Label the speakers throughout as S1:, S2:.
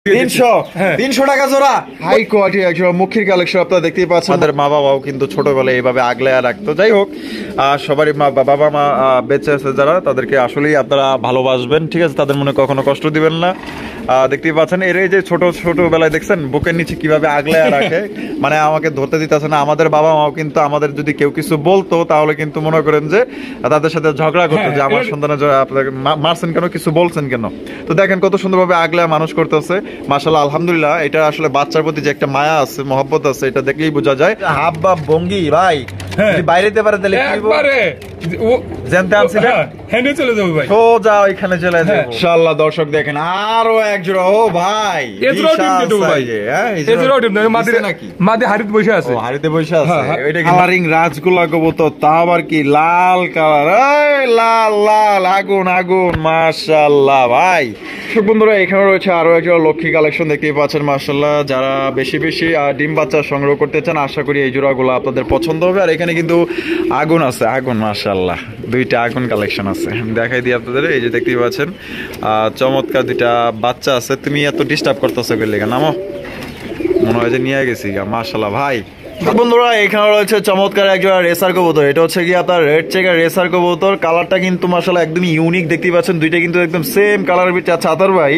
S1: 300 টাকা জোড়া। High quality একজোড়া মুখির কালেকশন আপনারা দেখতেই পাচ্ছেন। আমাদের মা বাবাও কিন্তু ছোটবেলায় এইভাবে আগলে রাখতো। যাই হোক, সবারই বাবা মা বেঁচে আছে যারা, তাদেরকে আসলেই আপনারা ভালোবাসবেন, ঠিক আছে? তাদের মনে কখনো কষ্ট দিবেন না। দেখতেই পাচ্ছেন এর এই যে ছোটবেলায় দেখছেন বুকের নিচে কিভাবে আগলে রাখে, মানে আমাকে ধরতে দিতেছে না। আমাদের বাবা মাও কিন্তু আমাদের যদি কেউ কিছু বলতো তাহলে কিন্তু মনে করেন যে তাদের সাথে ঝগড়া করতো যে আমার সন্তানের আপনাকে মারছেন কেন, কিছু বলছেন কেন। তো দেখেন কত সুন্দরভাবে আগলে মানুষ করতেছে, মাশাআল্লাহ, আলহামদুলিল্লাহ। এটা আসলে বাচ্চার প্রতি যে একটা মায়া আছে, মহব্বত আছে, এটা দেখলেই বোঝা যায়। হাব বা ভঙ্গি ভাই যদি বাইরেতে পারে তাহলে একবারে জানতে আনছিলেন হেনে চলে যাবো ভাই, সোজা ওইখানে চলে যাবো ইনশাআল্লাহ। দর্শক দেখেন আরো এক জোড়া। ও ভাই এজরাও টিম কে দেবো ভাই, হ্যাঁ এজরাও টিম মাদি নাকি, মাদি হাড়িতে বসে আছে। ও হাড়িতে বসে আছে, এটা কি কালারিং রাজগোলা কবুতর, তা আবার কি লাল কালার, এই লাল লাল আগুন আগুন, মাশাআল্লাহ ভাই। বন্ধুরা এখানে রয়েছে আরো একটা লক্ষ্মী কালেকশন দেখতেই পাচ্ছেন, মাশাআল্লাহ। যারা বেশি বেশি ডিম বাচ্চা সংগ্রহ করতে চান আশা করি এই জোড়াগুলো আপনাদের পছন্দ হবে। আর এখানে কিন্তু আগুন আছে, আগুন, মাশাআল্লাহ, দুইটা আগুন কালেকশন আছে। দেখাই দিই আপনাদের, এই যে দেখতেই পাচ্ছেন চমৎকার দুইটা বাচ্চা আছে। তুমি এত ডিস্টার্ব করতেছো গেলে নামো, মনে হয় যে নিয়ে গেছি, মাশাআল্লাহ ভাই। বন্ধুরা এখানে রয়েছে চমৎকার একজন রেসার কবুতর, এটা হচ্ছে কি আপনার রেড চেকার রেসার কবুতর। কালারটা কিন্তু মাশাআল্লাহ একদম ইউনিক দেখতেই পাচ্ছেন, দুইটা কিন্তু একদম সেম কালারের ভিতরে। আচ্ছা আতর ভাই,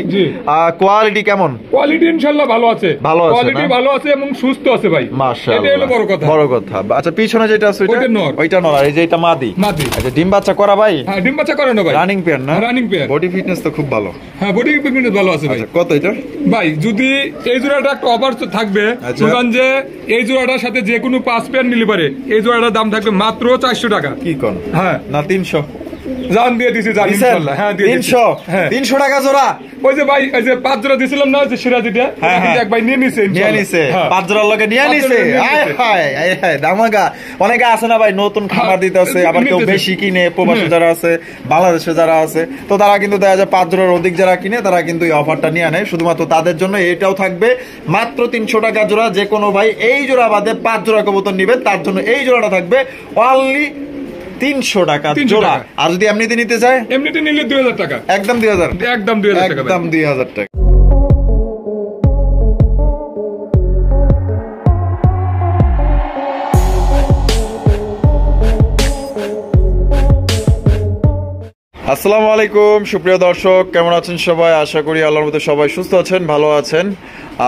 S1: কোয়ালিটি কেমন?
S2: কোয়ালিটি ইনশাআল্লাহ ভালো আছে, ভালো আছে, কোয়ালিটি ভালো আছে এবং সুস্থ আছে ভাই, মাশাআল্লাহ, এটা হলো বড় কথা, বড় কথা। আচ্ছা পিছনে যেটা আছে ওইটা নর, এই যে এটা মাদি। আচ্ছা ডিম বাচ্চা করা ভাই? হ্যাঁ ডিম বাচ্চা করে না ভাই, রানিং পেয়ার না? Running pair. বডি ফিটনেস তো খুব ভালো। হ্যাঁ বডি ফিটনেস ভালো আছে ভাই। আচ্ছা কত এটা ভাই? যদি এই জোড়াটা একটা অফার থাকবে সুগান, যে এই জোড়াটার সাথে যে কোনো 5 পেয়ার নিলে পারে, এই জোড়াটার দাম থাকবে মাত্র 400 টাকা। কি কোন? হ্যাঁ না 300 জান দিয়ে দিছি, জান ইনশাআল্লাহ। হ্যাঁ 300 300 টাকা জোড়া। ওই যে ভাই এই যে 5 জোড়া দিছিলাম না, যে সিরাজিটা, কিন্তু এক ভাই নিয়ে নিছে ইনশাআল্লাহ, নিয়ে নিছে 5 জোড়ার লগে নিয়ে নিছে। হায় হায় হায় দামাগা। অনেকে আছে না ভাই নতুন খামার দিতেছে, আবার কেউ বেশি কিনে, প্রবাসী যারা আছে, বাংলাদেশে যারা আছে, তো তারা কিন্তু দেখা যায় 5 জোড়ার অধিক যারা কিনে তারা কিন্তু এই অফারটা নিয়ে নেয়। শুধুমাত্র তাদের জন্য এটাও থাকবে মাত্র 300 টাকা জোড়া। যে কোনো ভাই এই জোড়া বাদে 5 জোড়া কবুতর নিবেন তার জন্য এই জোড়াটা থাকবে অনলি 300 টাকা জোড়া। আর যদি এমনিতে নিতে চায়, এমনিতে নিলে 2000 টাকা, একদম 2000, একদম 2000 টাকা, একদম 2000 টাকা। আসসালামু আলাইকুম সুপ্রিয় দর্শক, কেমন আছেন সবাই? আশা করি আল্লাহর মধ্যে সবাই সুস্থ আছেন, ভালো আছেন।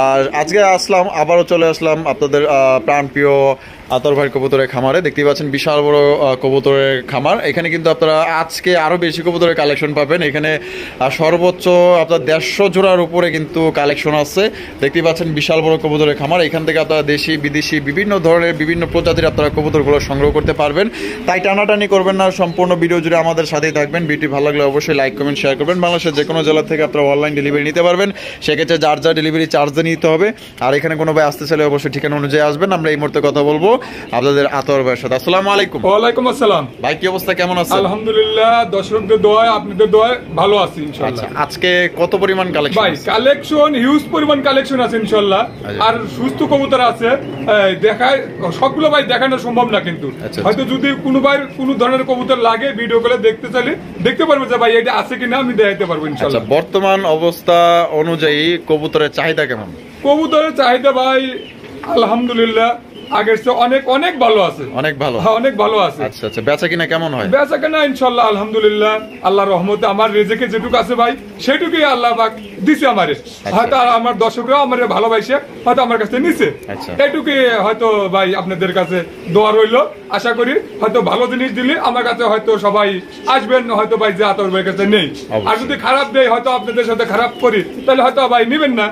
S2: আর আজকে আসলাম, আবারও চলে আসলাম আপনাদের প্রাণপ্রিয় আতর ভাই কবুতরের খামারে। দেখতেই পাচ্ছেন বিশাল বড় কবুতরের খামার। এখানে কিন্তু আপনারা আজকে আরও বেশি কবুতরের কালেকশন পাবেন। এখানে সর্বোচ্চ আপনার 150 জোড়ার উপরে কিন্তু কালেকশন আছে। দেখতেই পাচ্ছেন বিশাল বড় কবুতরের খামার। এখান থেকে আপনারা দেশি বিদেশি বিভিন্ন ধরনের বিভিন্ন প্রজাতির আপনারা কবুতরগুলো সংগ্রহ করতে পারবেন। তাই টানাটানি করবেন না, সম্পূর্ণ ভিডিও জুড়ে আমাদের সাথেই থাকবেন। ভিডিওটি ভালো লাগলে অবশ্যই লাইক কমেন্ট শেয়ার করবেন। বাংলাদেশের যে কোনো জেলা থেকে আপনারা অনলাইন ডেলিভারি নিতে পারবেন, সেক্ষেত্রে যার যা ডেলিভারি চার্জ নিতে হবে। আর এখানে কোনো ভাই আসতে চাইলে অবশ্যই ঠিকানা অনুযায়ী আসবেন। আমরা এই মুহূর্তে কথা বলবো আপনাদের আতর ভাইয়ের সাথে। আসসালামু আলাইকুম। ওয়ালাইকুম আসসালাম ভাই, কি অবস্থা, কেমন আছেন? আলহামদুলিল্লাহ, দর্শকদের দোয়ায় আপনাদের দোয়ায় ভালো আছি ইনশাআল্লাহ। আচ্ছা আজকে কত পরিমাণ কালেকশন? ভাই কালেকশন হিউজ পরিমাণ কালেকশন আছে ইনশাআল্লাহ। আর সুস্থ কবুতর আছে, দেখায় সবগুলো ভাই দেখানো সম্ভব না, কিন্তু হয়তো যদি কোনো ভাই কোনো ধরনের কবুতর লাগে ভিডিও করে দেখতে চাইলে দেখতে পারবে যে ভাই এটা আছে কিনা, আমি দেখাতে পারবো ইনশাআল্লাহ। আচ্ছা বর্তমান অবস্থা অনুযায়ী কবুতরের চাহিদা কেমন? কবুতরের চাহিদা ভাই আলহামদুলিল্লাহ আগের চেয়ে অনেক অনেক ভালো আছে, অনেক ভালো, হ্যাঁ অনেক ভালো আছে। আচ্ছা আচ্ছা, বেচা কিনা কেমন হয়? বেচা কিনা ইনশাআল্লাহ আলহামদুলিল্লাহ আল্লাহর রহমতে আমার রিজিকে যেটুকু আছে ভাই সেটুকুই আল্লাহ পাক দিছে আমারে। হয়তো আমার দর্শকরা আমারে ভালোবাসে, হয়তো আমার কাছে নিছে, এটুকুই হয়তো ভাই আপনাদের কাছে দোয়া রইল। আশা করি হয়তো ভালো জিনিস দিলে আমার কাছে হয়তো সবাই আসবেন, হয়তো ভাই যে আতর ভাইয়ের কাছে নেই। আর যদি খারাপ দেয়, হয়তো আপনাদের সাথে খারাপ করি, তাহলে হয়তো ভাই নিবেন না,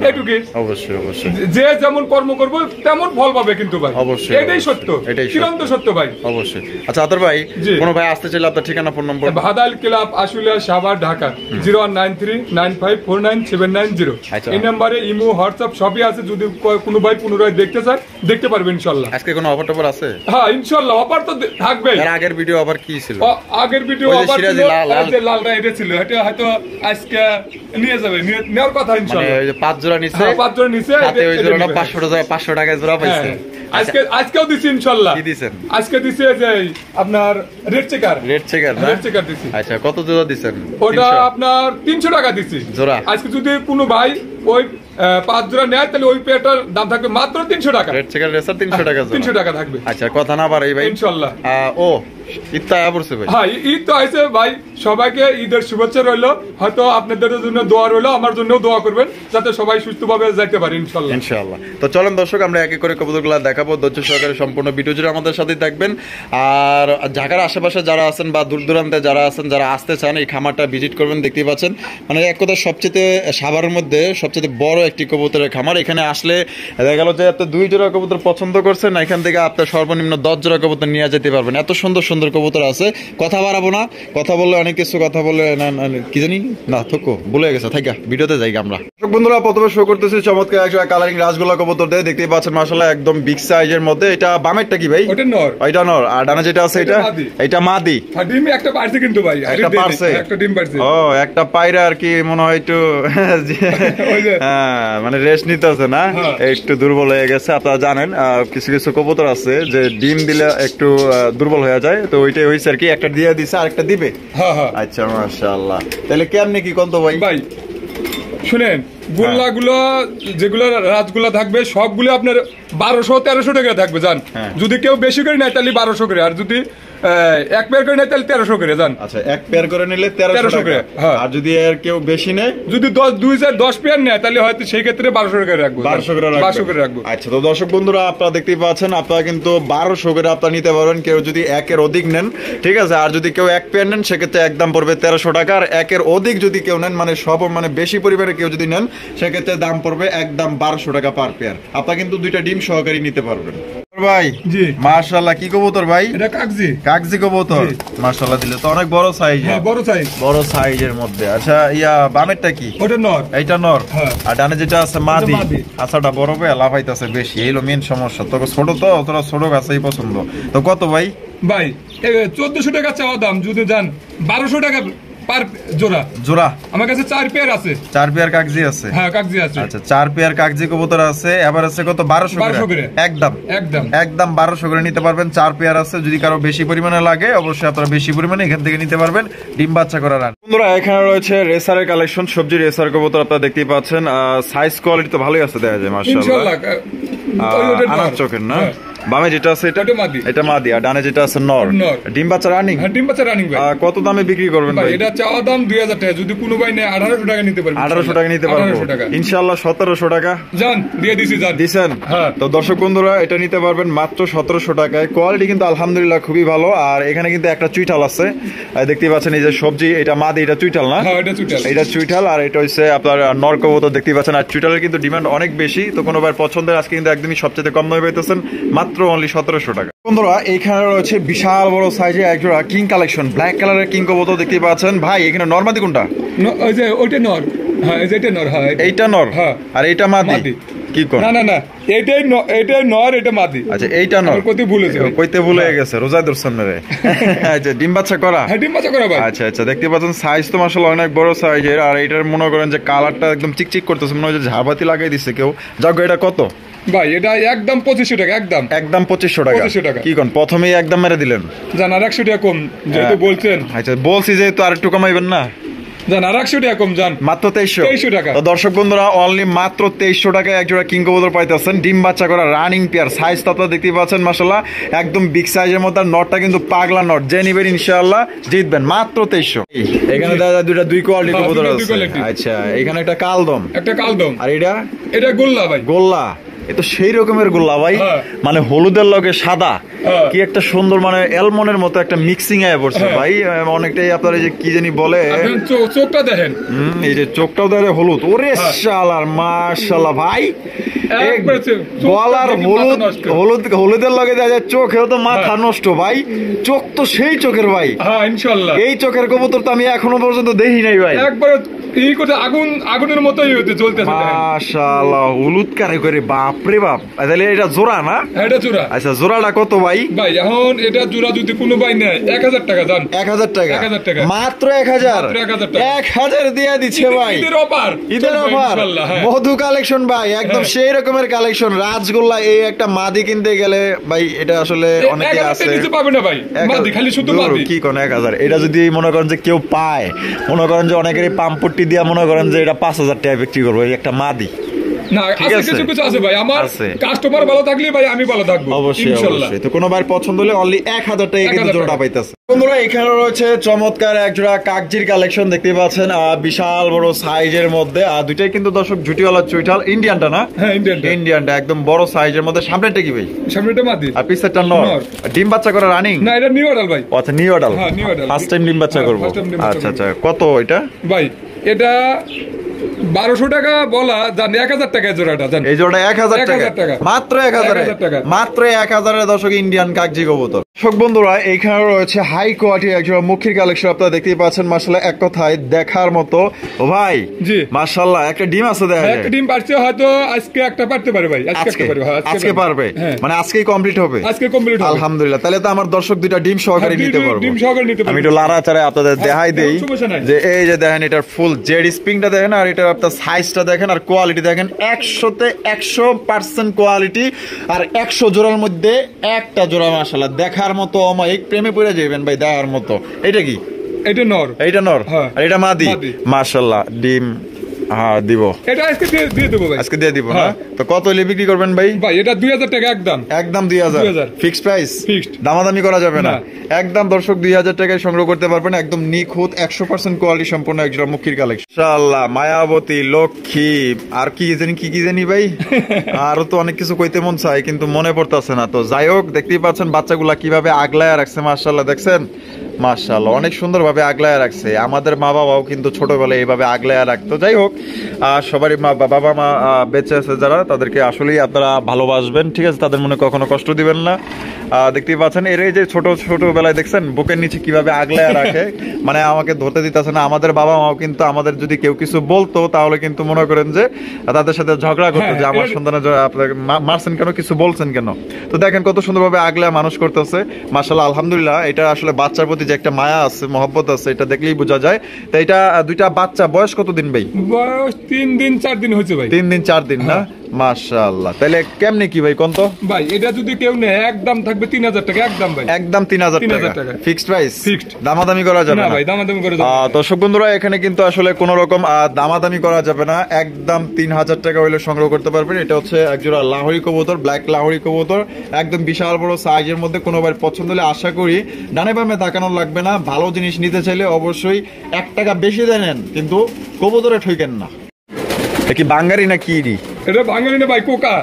S2: এটুকুই। অবশ্যই অবশ্যই, যে যেমন কর্ম করবো তেমন ফল পাবে কিন্তু ভাই, অবশ্যই এটাই সত্য, এটাই চিরন্ত সত্য ভাই, অবশ্যই। আচ্ছা আতর ভাই, কোনো ভাই আসতে চাইলে আপনার ঠিকানা ফোন নম্বর? ভাদাইল ক্লাব আশুলিয়া সাভার ঢাকা 019395497990। এই নম্বরে ইমো হোয়াটসঅ্যাপ সবই আছে। যদি কোনো ভাই পুনরায় দেখতে চায় দেখতে পারবেন ইনশাআল্লাহ। আজকে কোনো অফার টফার আছে? হ্যাঁ ইনশাআল্লাহ অফার তো থাকবে। এর আগের ভিডিও অফার কি ছিল? আগের ভিডিও অফার ছিল যে লালটা এটা ছিল, এটা হয়তো আজকে নিয়ে যাবে, নেওয়ার কথা ইনশাআল্লাহ। মানে 5 জোড়া নিছে, 5 জোড়া নিছে, তাতে ওই জোড়াটা 500 টাকা জোড়া পাইছে। আজকেও দিছি ইনশাআল্লাহ। কি দিবেন আজকে? দিছি যে আপনার রেড চেকার, রেড চেকার দিছি। আচ্ছা কত জোড়া দিবেন? ওটা আপনার 300 টাকা দিছি জোড়া। আজকে যদি কোনো ভাই ওই
S3: 5 জোড়া নেয় তাহলে ওই পেয়ারটার দাম থাকবে মাত্র 300 টাকা।
S2: রেড চেকার রেসার 300 টাকা জোড়া।
S3: 300 টাকা থাকবে।
S2: আচ্ছা কথা না বাড়াই ভাই
S3: ইনশাআল্লাহ।
S2: ও ঈদটা পড়ছে ভাই।
S3: হ্যাঁ ঈদ তো আইছে ভাই, সবাইকে ঈদের শুভেচ্ছা রইলো। হয়তো আপনাদের জন্য দোয়া রইলো, আমার জন্যও দোয়া করবেন যাতে সবাই সুস্থভাবে যাইতে পারে ইনশাআল্লাহ।
S2: ইনশাআল্লাহ। তো চলেন দর্শক আমরা এক এক করে কবুতরগুলো দেখাবো, ধৈর্য সহকারে সম্পূর্ণ ভিডিও জুড়ে আমাদের সাথে থাকবেন। আর ঢাকার আশেপাশে যারা আছেন বা দূর দূরান্তে যারা আছেন, যারা আসতে চান এই খামারটা ভিজিট করবেন। দেখতেই পাচ্ছেন মানে এক কথা সবচেয়ে সাভারের মধ্যে সবচেয়ে বড় একটি কবুতরের খামার। এখানে আসলে দেখা গেল যে আপনি 2 জোড়া কবুতর পছন্দ করছেন, এখান থেকে আপনার সর্বনিম্ন 10 জোড়া কবুতর নিয়ে যেতে পারবেন। এত সুন্দর সুন্দর কবুতর আছে, কথা বাড়াবো না, কথা বললে অনেক কিছু কথা বলে কি জানি না থকো বলে গেছে থাকা ভিডিওতে যাই আমরা। বন্ধুরা প্রথমে শো করতেছি চমৎকার একটা কালারিং রাসগোল্লা কবুতর দিয়ে, দেখতেই পাচ্ছেন মাশাআল্লাহ একদম বিগ সাইজের মধ্যে। এটা বামেরটা কি ভাই?
S3: ওটা নর।
S2: এটা নর। আর ডানে যেটা আছে এটা মাদি।
S3: ডিম একটা পারছে কিন্তু ভাই,
S2: একটা পারছে,
S3: একটা ডিম পারছে।
S2: ও একটা পায়রা আর কি মনে হয় একটু হ্যাঁ মানে রেস্ট নিতেছে না, একটু দুর্বল হয়ে গেছে। আপনারা জানেন কিছু কিছু কবুতর আছে যে ডিম দিলে একটু দুর্বল হয়ে যায়, তো ওইটাই হয়েছে আর কি। একটা দিয়ে দিছে আর একটা দিবে। আচ্ছা মাশাআল্লাহ। তাহলে কেমনে কি কোন তো ভাই?
S3: ভাই শুনেন, গোল্লাগুলো যেগুলো রাজগুলা থাকবে সবগুলো আপনার 1200-1300 টাকা থাকবে জান। যদি কেউ বেশি করে নেয় তাহলে 1200 করে, আর যদি এক পেয়ার করে নেয় তাহলে 1300 করে জান।
S2: আচ্ছা এক পেয়ার করে নিলে 1300 করে। আর যদি আর কেউ বেশি নেয়,
S3: যদি 10 পেয়ার নেয় তাহলে হয়তো সেই ক্ষেত্রে 1200 করে রাখবো। 1200 করে রাখবো।
S2: আচ্ছা তো দর্শক বন্ধুরা আপনারা দেখতেই পাচ্ছেন, আপনারা কিন্তু 1200 করে আপনারা নিতে পারবেন কেউ যদি একের অধিক নেন, ঠিক আছে। আর যদি কেউ এক পেয়ার নেন সেক্ষেত্রে একদম পড়বে 1300 টাকা। আর একের অধিক যদি কেউ নেন মানে সব মানে বেশি পরিমাণে কেউ যদি নেন সেক্ষেত্রে দাম পড়বে একদম 1200 টাকা পার পেয়ার। আপনারা কিন্তু 2টা ডিম সহকারী নিতে পারবেন ভাই।
S3: জি
S2: মাশাআল্লাহ। কি কবুতর ভাই?
S3: এটা কাগজি।
S2: কাগজি কবুতর মাশাআল্লাহ, দিলে তো অনেক বড় সাইজ।
S3: হ্যাঁ বড় সাইজ,
S2: বড় সাইজের মধ্যে। আচ্ছা বামেরটা কি?
S3: ওটা নর।
S2: এইটা নর। আর ডানে যেটা আছে মাদি। আচ্ছাটা বড় বে লাফাইতাছে বেশি, এইলো মেন সমস্যা। তো ছোট তো তোরা ছোট গাছই পছন্দ। তো কত ভাই?
S3: ভাই 1400 টাকা চাওয়া দাম, যদি যান 1200 টাকা পার জোড়া।
S2: জোড়া
S3: আমার কাছে 4 পেয়ার আছে।
S2: 4 পেয়ার কাগজি আছে?
S3: হ্যাঁ কাগজি আছে।
S2: আচ্ছা 4 পেয়ার কাগজি কবুতর আছে। এবার আছে কত? 1200 করে। একদম
S3: একদম
S2: একদম 1200 করে নিতে পারবেন। 4 পেয়ার আছে। যদি কারো বেশি পরিমাণে লাগে অবশ্যই আপনারা বেশি পরিমাণে এখান থেকে নিতে পারবেন ডিম বাচ্চা করার। বন্ধুরা এখানে রয়েছে রেসারের কালেকশন, সবজি রেসার কবুতর আপনারা দেখতেই পাচ্ছেন। সাইজ কোয়ালিটি তো ভালোই আছে দেখা যায় মাশাআল্লাহ। আনার চোখের না? বামে যেটা আছে এটা মাদি, আর ডানে যেটা আছে নর। ডিম বাচ্চা রানিং?
S3: হ্যাঁ ডিম বাচ্চা রানিং ভাই।
S2: কত দামে বিক্রি করবেন ভাই?
S3: এটা চাওয়া দাম 2000 টাকা, যদি কোনো ভাই নেয় 1800 টাকা নিতে পারবে।
S2: 1800 টাকা নিতে পারবো ইনশাআল্লাহ। 1700 টাকা
S3: জান দিয়ে দিছি জান।
S2: দিছেন? হ্যাঁ। তো দর্শক বন্ধুরা এটা নিতে পারবেন মাত্র 1700 টাকায়। কোয়ালিটি কিন্তু আলহামদুলিল্লাহ খুবই ভালো। আর এখানে কিন্তু একটা চুইঠাল আছে, দেখতেই পাচ্ছেন এই যে সবজি। এটা মাদি, এটা চুইঠাল না?
S3: হ্যাঁ এটা চুইঠাল।
S2: এটা চুইঠাল আর এটা হচ্ছে আপনার নর কবুতর, দেখতেই পাচ্ছেন। আর চুইঠালের কিন্তু ডিমান্ড অনেক বেশি, তো কোনো ভাই পছন্দের আজকে কিন্তু একদমই সবচেয়ে কম দামে পাইতেছেন মাত্র অনলি 1700 টাকা। বন্ধুরা এইখানে রয়েছে বিশাল বড় সাইজে একজোড়া কিং কালেকশন, ব্ল্যাক কালারের কিং কবুতর দেখতেই পাচ্ছেন। ভাই এখানে নরমাদি কোনটা?
S3: ওই যে ওইটা নর। হ্যাঁ এই যে এটা নর। হ্যাঁ
S2: এইটা নর।
S3: হ্যাঁ
S2: আর এইটা মাদি। কি কোন?
S3: না না না এটাই নর, এটা মাদি।
S2: আচ্ছা এইটা নর।
S3: কইতে ভুলেছে,
S2: কইতে ভুলে গেছে রোজা দর্শন রে। আচ্ছা ডিম বাচ্চা করা?
S3: হ্যাঁ ডিম বাচ্চা করা ভাই।
S2: আচ্ছা আচ্ছা দেখতে পাচ্ছেন সাইজ তো মাশাআল্লাহ অনেক বড় সাইজের। আর এটার মনে করেন যে কালারটা একদম চিকচিক করতেছে, মনে হয় যে ঝাড়বাতি লাগাই দিছে কেউ। যাক এটা কত
S3: ভাই? এটা একদম 2500 টাকা। একদম
S2: 2500 টাকা।
S3: 2500 টাকা।
S2: কি কোন প্রথমেই একদম মেরে দিলেন?
S3: জান আর 100 টাকা কম যেহেতু বলছেন।
S2: আচ্ছা বলছি যে তো আর একটু কমাইবেন না?
S3: জান আর 100 টাকা কম জান।
S2: মাত্র 2300
S3: টাকা।
S2: তো দর্শক বন্ধুরা অনলি মাত্র 2300 টাকায় একজোড়া কিং কবুতর পাইতেছেন ডিম বাচ্চা করা রানিং পেয়ার। সাইজ তো আপনারা দেখতেই পাচ্ছেন মাশাআল্লাহ একদম বিগ সাইজের মধ্যে। নটটা কিন্তু পাগলা নট, যে নিবেন ইনশাআল্লাহ জিতবেন মাত্র 2300। এখানে দাদা দুই কোয়ালিটি কবুতর আছে। আচ্ছা এখানে একটা কালদম। আর এটা
S3: গোল্লা ভাই।
S2: গোল্লা এ তো সেই রকমের গোল্লা ভাই, মানে হলুদের লগে সাদা কি একটা সুন্দর মানে অ্যালমন্ডের মতো একটা মিক্সিং আয় পড়ছে ভাই। অনেকটাই আপনার এই যে কি জানি বলে,
S3: চোখটা দেখেন।
S2: এই যে চোখটাও দেখে হলুদ। ওরে শালার মাশাআল্লাহ ভাই, গলার হলুদের লগে দেখা যায় চোখেও তো মাথা নষ্ট ভাই। চোখ তো সেই চোখের ভাই।
S3: হ্যাঁ ইনশাআল্লাহ।
S2: এই চোখের কবুতর তো আমি এখনো পর্যন্ত দেখি নাই ভাই।
S3: একবার এই কথা আগুনের মতোই হতে চলতেছে
S2: মাশাআল্লাহ। হলুদ কারে করে বাপরে বাপ। তাহলে এটা জোড়া না?
S3: এটা জোড়া।
S2: আচ্ছা জোড়াটা কত ভাই?
S3: ভাই এখন এটা জোড়া যদি কোনো ভাই নেয় 1000 টাকা জান।
S2: 1000 টাকা?
S3: 1000 টাকা
S2: মাত্র 1000? 1000 দিয়ে দিচ্ছে ভাই।
S3: ঈদের অফার
S2: ইনশাআল্লাহ। মধু কালেকশন ভাই একদম সেই রকমের কালেকশন। রাজগোল্লা এই একটা মাদি কিনতে গেলে ভাই এটা আসলে অনেকে আছে
S3: কিছু পাবে না ভাই। মাদি খালি শুধু মাদি।
S2: কি কোন 1000? এটা যদি মনে করেন যে কেউ পায়, মনে করেন যে অনেকেরই পাম্পট্টি দিয়া মনে করেন যে এটা 5000 টাকা বিক্রি করবো এই একটা মাদি।
S3: না
S2: ঠিক
S3: আছে
S2: আছে?
S3: কিছু কিছু আছে ভাই, আমার
S2: আছে।
S3: কাস্টমার ভালো থাকলে ভাই আমি ভালো থাকবো
S2: অবশ্যই
S3: ইনশাআল্লাহ।
S2: অবশ্যই। তো কোনো ভাই পছন্দ হলে অনলি 1000 টাকা কিন্তু
S3: 1000
S2: জোড়াটা
S3: টাকা।
S2: পাইতেছে। বন্ধুরা এখানে রয়েছে চমৎকার এক জোড়া কাকজির কালেকশন দেখতে পাচ্ছেন, বিশাল বড় সাইজের মধ্যে। আর দুইটাই কিন্তু দর্শক ঝুটিওয়ালা চুইঠাল, ইন্ডিয়ানটা না?
S3: হ্যাঁ ইন্ডিয়ানটা।
S2: ইন্ডিয়ানটা একদম বড় সাইজের মধ্যে। সামনেটা কি ভাই?
S3: সামনেটা মাদি।
S2: আর পিছেরটা নর।
S3: নর।
S2: ডিম বাচ্চা করে রানিং?
S3: না এটা নিউ অর্ডার ভাই।
S2: আচ্ছা নিউ অ্যাডাল।
S3: হ্যাঁ, new adult।
S2: ফার্স্ট টাইম ডিম বাচ্চা
S3: হ্যাঁ,
S2: করব।
S3: first time ডিম বাচ্চা
S2: আচ্ছা
S3: করবো।
S2: আচ্ছা, কত এটা?
S3: ভাই এটা 1200 টাকা বলা, জান 1000 টাকা জোড়াটা জান।
S2: এই জোড়া 1000 টাকা।
S3: 1000 টাকা।
S2: মাত্র 1000
S3: 1000 টাকা।
S2: মাত্র 1000 এর দর্শক ইন্ডিয়ান কাকজি কবুতর। দর্শক বন্ধুরা এইখানে রয়েছে হাই কোয়ালিটির একজোড়া মুখির কালেকশন, আপনারা দেখতেই পাচ্ছেন। মাশাআল্লাহ এক কথায় দেখার মতো। ও ভাই
S3: জি।
S2: মাশাআল্লাহ একটা ডিম আছে দেখা যায়।
S3: একটা ডিম পারছে, হয়তো আজকে একটা পারতে পারে ভাই। আজকে একটা পারবে। হ্যাঁ,
S2: আজকে পারবে,
S3: হ্যাঁ।
S2: মানে আজকেই কমপ্লিট হবে।
S3: আজকে কমপ্লিট হবে।
S2: আলহামদুলিল্লাহ, তাহলে তো আমার দর্শক দুইটা ডিম সহকারে
S3: হ্যাঁ,
S2: নিতে পারবো।
S3: ডিম সহকারে নিতে পারবে।
S2: আমি একটু লাড়াচাড়ায় আপনাদের দেখাই দেই
S3: কোনো সমস্যা নাই।
S2: যে এই যে দেখেন এটার ফুল জেড স্প্রিংটা দেখেন, আর এটার আপনার সাইজটা দেখেন, আর কোয়ালিটি দেখেন। 100তে 100% কোয়ালিটি। আর 100 জোড়ার মধ্যে একটা জোড়া মাশাআল্লাহ দেখার মতো অমায়িক, প্রেমে পড়ে যাবেন ভাই দেখার মতো। এটা কি?
S3: এটা নর।
S2: এইটা নর।
S3: হ্যাঁ।
S2: আর এটা মাদি।
S3: মাদি।
S2: মাশাআল্লাহ ডিম হ্যাঁ দিব।
S3: এটা আজকে দিয়ে দেবো ভাই।
S2: আজকে দিয়ে দিব না?
S3: হ্যাঁ।
S2: তো কত হলে বিক্রি করবেন ভাই?
S3: ভাই এটা 2000 টাকা একদম।
S2: একদম 2000
S3: 2000
S2: ফিক্সড প্রাইস।
S3: Fixed।
S2: দামাদামি করা যাবে না।
S3: না।
S2: একদম দর্শক 2000 টাকায় সংগ্রহ করতে পারবেন। একদম নিখুঁত 100% কোয়ালিটি সম্পূর্ণ একজোড়া মুখির কালেকশন। ইনশাআল্লাহ মায়াবতী, লক্ষ্মী, আর কি জানি ভাই। আরো তো অনেক কিছু কইতে মন চায় কিন্তু মনে পড়তেছে না। তো যাই হোক, দেখতেই পাচ্ছেন বাচ্চাগুলা কিভাবে আগলায় রাখছে। মাশাআল্লাহ দেখছেন? মাশাআল্লাহ অনেক সুন্দরভাবে আগলায় রাখছে। আমাদের মা বাবাও কিন্তু ছোটবেলায় এইভাবে আগলায় রাখতো। যাই হোক, সবারই বাবা মা বেঁচে আছে যারা, তাদেরকে আসলেই আপনারা ভালোবাসবেন, ঠিক আছে? তাদের মনে কখনো কষ্ট দিবেন না। দেখতেই পাচ্ছেন এর এই যে ছোটবেলায় দেখছেন বুকের নিচে কিভাবে আগলায় রাখে, মানে আমাকে ধরতে দিতেছে না। আমাদের বাবা মাও কিন্তু আমাদের যদি কেউ কিছু বলতো তাহলে কিন্তু মনে করেন যে তাদের সাথে ঝগড়া করতো যে আমার সন্তানের আপনাকে মারছেন কেন, কিছু বলছেন কেন। তো দেখেন কত সুন্দরভাবে আগলায় মানুষ করতেছে। মাশাআল্লাহ আলহামদুলিল্লাহ। এটা আসলে বাচ্চার প্রতি যে একটা মায়া আছে, মহব্বত আছে, এটা দেখলেই বোঝা যায়। তো এটা দুইটা বাচ্চা বয়স কত দিন ভাই?
S3: বয়স 3 দিন 4 দিন হয়েছে ভাই।
S2: 3 দিন 4 দিন না? মাশাআল্লাহ। তাহলে কেমনে কি ভাই কোন তো?
S3: ভাই এটা যদি কেউ নেয় একদম থাকবে 3000 টাকা একদম ভাই।
S2: একদম 3000
S3: 3000
S2: টাকা
S3: টাকা।
S2: Fixed price.
S3: Fixed।
S2: দামাদামি করা যাবে
S3: না
S2: না
S3: ভাই দামাদামি করে যাবে না।
S2: দর্শক বন্ধুরা এখানে কিন্তু আসলে কোন রকম দামাদামি করা যাবে না। একদম 3000 টাকা হইলে সংগ্রহ করতে পারবেন। এটা হচ্ছে একজোড়া লাহোরি কবুতর, ব্ল্যাক লাহোরি কবুতর, একদম বিশাল বড় সাইজের মধ্যে। কোনো ভাই পছন্দ হলে আশা করি ডানে বামে তাকানো লাগবে না। ভালো জিনিস নিতে চাইলে অবশ্যই 1 টাকা বেশি দেন, কিন্তু কবুতরে ঠইকেন না। কি বাঙ্গারি না কি?
S3: এটা বাঙালি না ভাই, কোকা।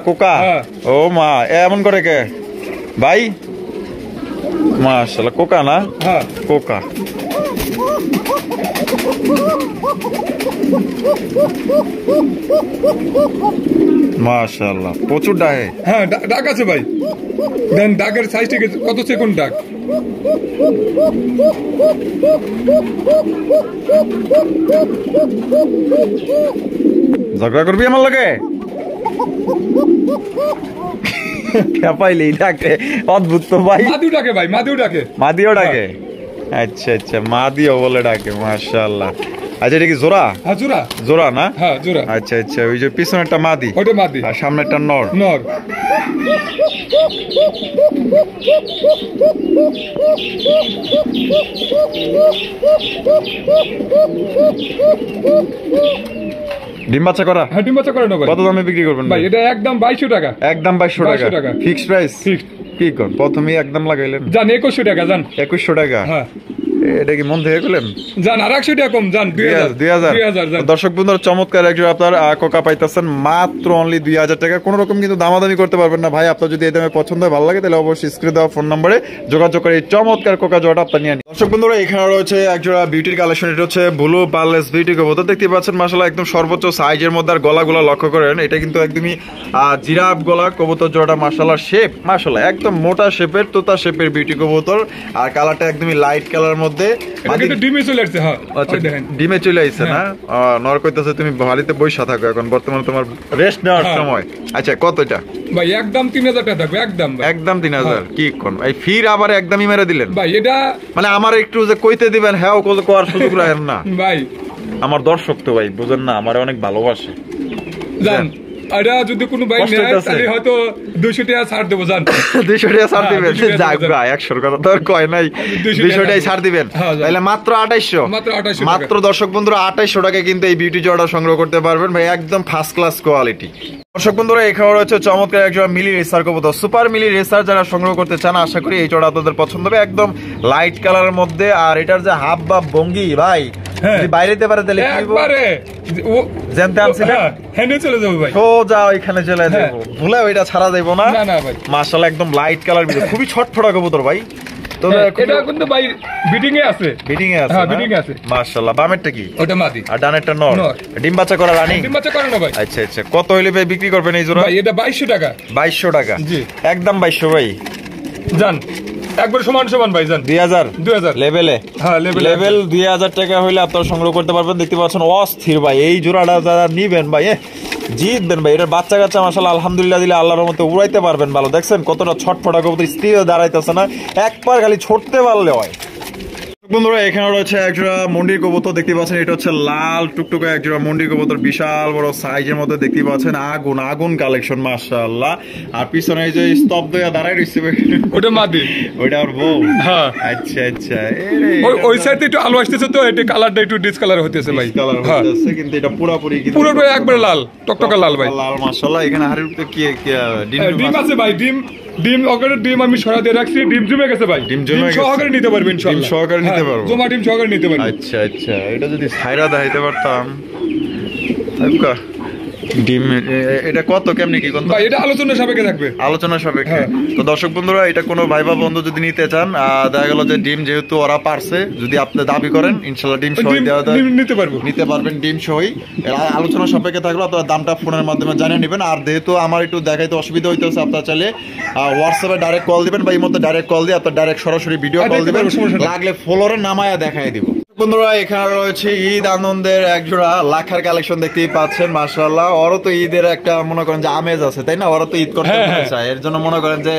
S2: কোকা।
S3: হ্যাঁ।
S2: ও মা এমন করে কে ভাই? মাশাআল্লাহ কোকা না?
S3: হ্যাঁ
S2: কোকা। মাশাআল্লাহ প্রচুর ডাকে।
S3: হ্যাঁ ডাক আছে ভাই। দেন ডাকের সাইজ ঠিক আছে, কত সেকেন্ড ডাক।
S2: ঝগড়া করবি আমার লগে? পাইলেই ডাকে, অদ্ভুত তো ভাই।
S3: মাদিও ডাকে ভাই, মাদিও ডাকে।
S2: মাদিও ডাকে? আচ্ছা আচ্ছা, মাদিও বলে ডাকে। মাশাআল্লাহ। আচ্ছা এটা কি জোড়া?
S3: হ্যাঁ জোড়া।
S2: জোড়া না?
S3: হ্যাঁ জোড়া।
S2: আচ্ছা আচ্ছা, ওই যে পিছনেরটা মাদি,
S3: ওটা মাদি,
S2: আর সামনেরটা নর।
S3: নর।
S2: ডিম বাচ্চা করা?
S3: হ্যাঁ ডিম বাচ্চা করে না ভাই।
S2: কত দামে বিক্রি করবেন
S3: ভাই এটা একদম 2200 টাকা।
S2: একদম 2200 টাকা ফিক্সড প্রাইস।
S3: ফিক্সড।
S2: কি কোন প্রথমেই একদম লাগাইলেন?
S3: জান 2100 টাকা জান।
S2: 2100 টাকা?
S3: হ্যাঁ।
S2: এটা কি মন থেকে গেলেন?
S3: জান আর 100 টাকা কম জান। 2000।
S2: দর্শক বন্ধুরা চমৎকার একজন আপনার কোকা পাইতেছেন মাত্র অনলি 2000 টাকা। কোন রকম কিন্তু দামাদামি করতে পারবেন না ভাই। আপনার যদি এই দামে পছন্দ হয়, ভালো লাগে, তাহলে অবশ্যই স্ক্রিনে দেওয়া ফোন নম্বরে যোগাযোগ করে এই চমৎকার কোকা জোড়াটা আপনি নিয়ে নিন। দর্শক বন্ধুরা এখানে রয়েছে একজোড়া বিউটির কালেকশন। এটা হচ্ছে ব্লু পার্লেস বিউটি কবুতর। দেখতে পাচ্ছেন মাশাআল্লাহ একদম সর্বোচ্চ সাইজের মধ্যে। আর গলাগুলো লক্ষ্য করেন, এটা কিন্তু একদমই জিরাফ গলা কবুতর জোড়াটা। মাশাআল্লাহ শেপ মাশাআল্লাহ একদম মোটা শেপের, তোতা শেপের বিউটি কবুতর। আর কালারটা একদমই লাইট কালার মধ্যে।
S3: ডিমে চলে আসছে। হ্যাঁ
S2: আচ্ছা ডিমে চলে আইছে না? নর কইতাছে তুমি বাড়িতে বইসা থাকো এখন, বর্তমানে তোমার রেস্ট নেওয়ার সময়। আচ্ছা কত এটা
S3: ভাই? একদম 3000 টাকা থাকবে একদম ভাই।
S2: একদম 3000? কি কোন এই ফির আবার একদমই মেরে দিলেন
S3: ভাই? এটা
S2: মানে আমার একটু যে কইতে দিবেন, হ্যাঁ কোয়ার সুযোগ রাখেন না
S3: ভাই।
S2: আমার দর্শক তো ভাই বুঝেন না, আমার অনেক ভালোবাসে।
S3: জান এটা যদি কোনো ভাই
S1: কষ্ট
S3: নেয়
S1: হইতাছে।
S3: তাহলে হয়তো 200 টাকা ছাড় দেবো জান
S1: 200 টাকা ছাড়
S3: হ্যাঁ,
S1: দিবেন
S3: 200 টাকা
S1: যাক
S3: ছাড়
S1: ভাই 100 কথা তো আর কয় নাই
S3: 200
S1: 200 টাকায় ছাড় দিবেন
S3: হ্যাঁ, যান।
S1: তাহলে মাত্র 2800
S3: মাত্র 2800 টাকা।
S1: মাত্র দর্শক বন্ধুরা 2800 টাকায় কিন্তু এই বিউটি জোড়াটা সংগ্রহ করতে পারবেন ভাই একদম ফার্স্ট ক্লাস কোয়ালিটি। দর্শক বন্ধুরা এখানে রয়েছে চমৎকার একজন মিলি রেসার কবুতর সুপার মিলি রেসার যারা সংগ্রহ করতে চান আশা করি এই জোড়া আপনাদের পছন্দ হবে একদম লাইট কালারের মধ্যে আর এটার যে হাব বা ভঙ্গি ভাই
S3: হ্যাঁ।
S1: যদি বাইরে যেতে পারে তাহলে কি হইবো?
S3: একবারে
S1: জানতে আনছিলেন
S3: হ্যাঁ চলে যাবো ভাই
S1: সোজা ওইখানে চলে
S3: হ্যাঁ।
S1: যাবো ভুলে ওইটা ছাড়া যাইবো না
S3: না, না ভাই।
S1: মাশাআল্লাহ একদম লাইট কালার খুবই ছটফটা কবুতর ভাই তবে
S3: হ্যাঁ, এটা কিন্তু ভাই বিটিং এ আছে
S1: বিডিং এ আছে
S3: হ্যাঁ,
S1: না?
S3: বিডিং এ আছে।
S1: মাশাআল্লাহ বামেরটা কি
S3: ওটা মাদি
S1: আর ডানেরটা নর
S3: নর।
S1: ডিম বাচ্চা করা রানিং
S3: ডিম বাচ্চা করে না ভাই
S1: আচ্ছা আচ্ছা কত হইলে ভাই বিক্রি করবেন এই জোড়া
S3: ভাই এটা 2200 টাকা
S1: 2200 টাকা
S3: জি।
S1: একদম 2200 ভাই
S3: জান একবার সমান সমান ভাই জান
S1: 2000
S3: 2000
S1: লেভেলে
S3: হ্যাঁ,
S1: লেভেল 2000 টাকা হইলে আপনারা সংগ্রহ করতে পারবেন দেখতে পাচ্ছেন অস্থির ভাই এই জোড়াটা যারা নিবেন ভাই জিতবেন ভাই এটার বাচ্চা কাচ্চা মাশাআল্লাহ আলহামদুলিল্লাহ দিলে আল্লাহর মতে উড়াইতে পারবেন ভালো দেখছেন কতটা ছটফটা কবুতর স্থির দাঁড়াইতেছে না একবার খালি ছড়তে পারলে হয়। বন্ধুরা এখানে রয়েছে একজোড়া মন্ডির কবুতর দেখতে পাচ্ছেন এটা হচ্ছে লাল টুকটুকে একজোড়া মন্ডির কবুতর বিশাল বড় সাইজের মধ্যে দেখতে পাচ্ছেন আগুন আগুন কালেকশন মাশাআল্লাহ আর পিছনে এই যে স্তব্ধ হয়ে দাঁড়ায় রয়েছে
S3: ওটা মাদি
S1: ওইটা আর বউ
S3: হ্যাঁ
S1: আচ্ছা আচ্ছা
S3: ওই সাইডে একটু আলো আসতেছে তো এটা কালারটা একটু ডিসকালার হতেছে ভাই
S1: কালার
S3: হ্যাঁ
S1: হচ্ছে কিন্তু এটা পুরোপুরি কিন্তু
S3: পুরোটাই একবারে লাল টকটকা লাল ভাই
S1: লাল মাশাআল্লাহ এখানে হাড়ির তো কি ডিম
S3: ডিম আছে ভাই ডিম অগারে ডিম আমি সরা দিয়ে রাখছি ডিম জমে গেছে ভাই
S1: ডিম জমে গেছে।
S3: সহকারে নিতে পারবেন ইনশাআল্লাহ
S1: ডিম সহকারে নিতে
S3: হ্যাঁ,
S1: পারবো।
S3: জমা ডিম সহকারে নিতে পারবেন
S1: আচ্ছা আচ্ছা এটা যদি ছাইরা দেখাইতে পারতাম আচ্ছা ডিম এটা কত কেমনি কি কোন
S3: ভাই এটা আলোচনা সাপেক্ষে থাকবে
S1: আলোচনা সাপেক্ষে
S3: হ্যাঁ।
S1: তো দর্শক বন্ধুরা এটা কোনো ভাই বা বন্ধু যদি নিতে চান দেখা গেল যে ডিম যেহেতু ওরা পারছে যদি আপনি দাবি করেন ইনশাআল্লাহ ডিম সহ দেওয়া যায়
S3: ডিম নিতে পারবো
S1: নিতে পারবেন ডিম সহই আলোচনা সাপেক্ষে থাকলে আপনারা দামটা ফোনের মাধ্যমে জানিয়ে নেবেন আর যেহেতু আমার একটু দেখাইতে অসুবিধা হইতেছে আপনারা চাইলে হোয়াটসঅ্যাপে ডাইরেক্ট কল দিবেন বা এই মধ্যে ডাইরেক্ট কল দিয়ে আপনার ডাইরেক্ট সরাসরি ভিডিও কল দিবেন
S3: সমস্যা নেই।
S1: লাগলে ফ্লোরে নামায়া দেখাই দিব বন্ধুরা এখানে রয়েছে ঈদ আনন্দের একজোড়া লাখার কালেকশন দেখতেই পাচ্ছেন মাশাআল্লাহ ওরও তো ঈদের একটা মনে করেন যে আমেজ আছে তাই না ওরা তো ঈদ করতে
S3: হ্যাঁ,
S1: মনে
S3: হ্যাঁ।
S1: চায় এর জন্য মনে করেন যে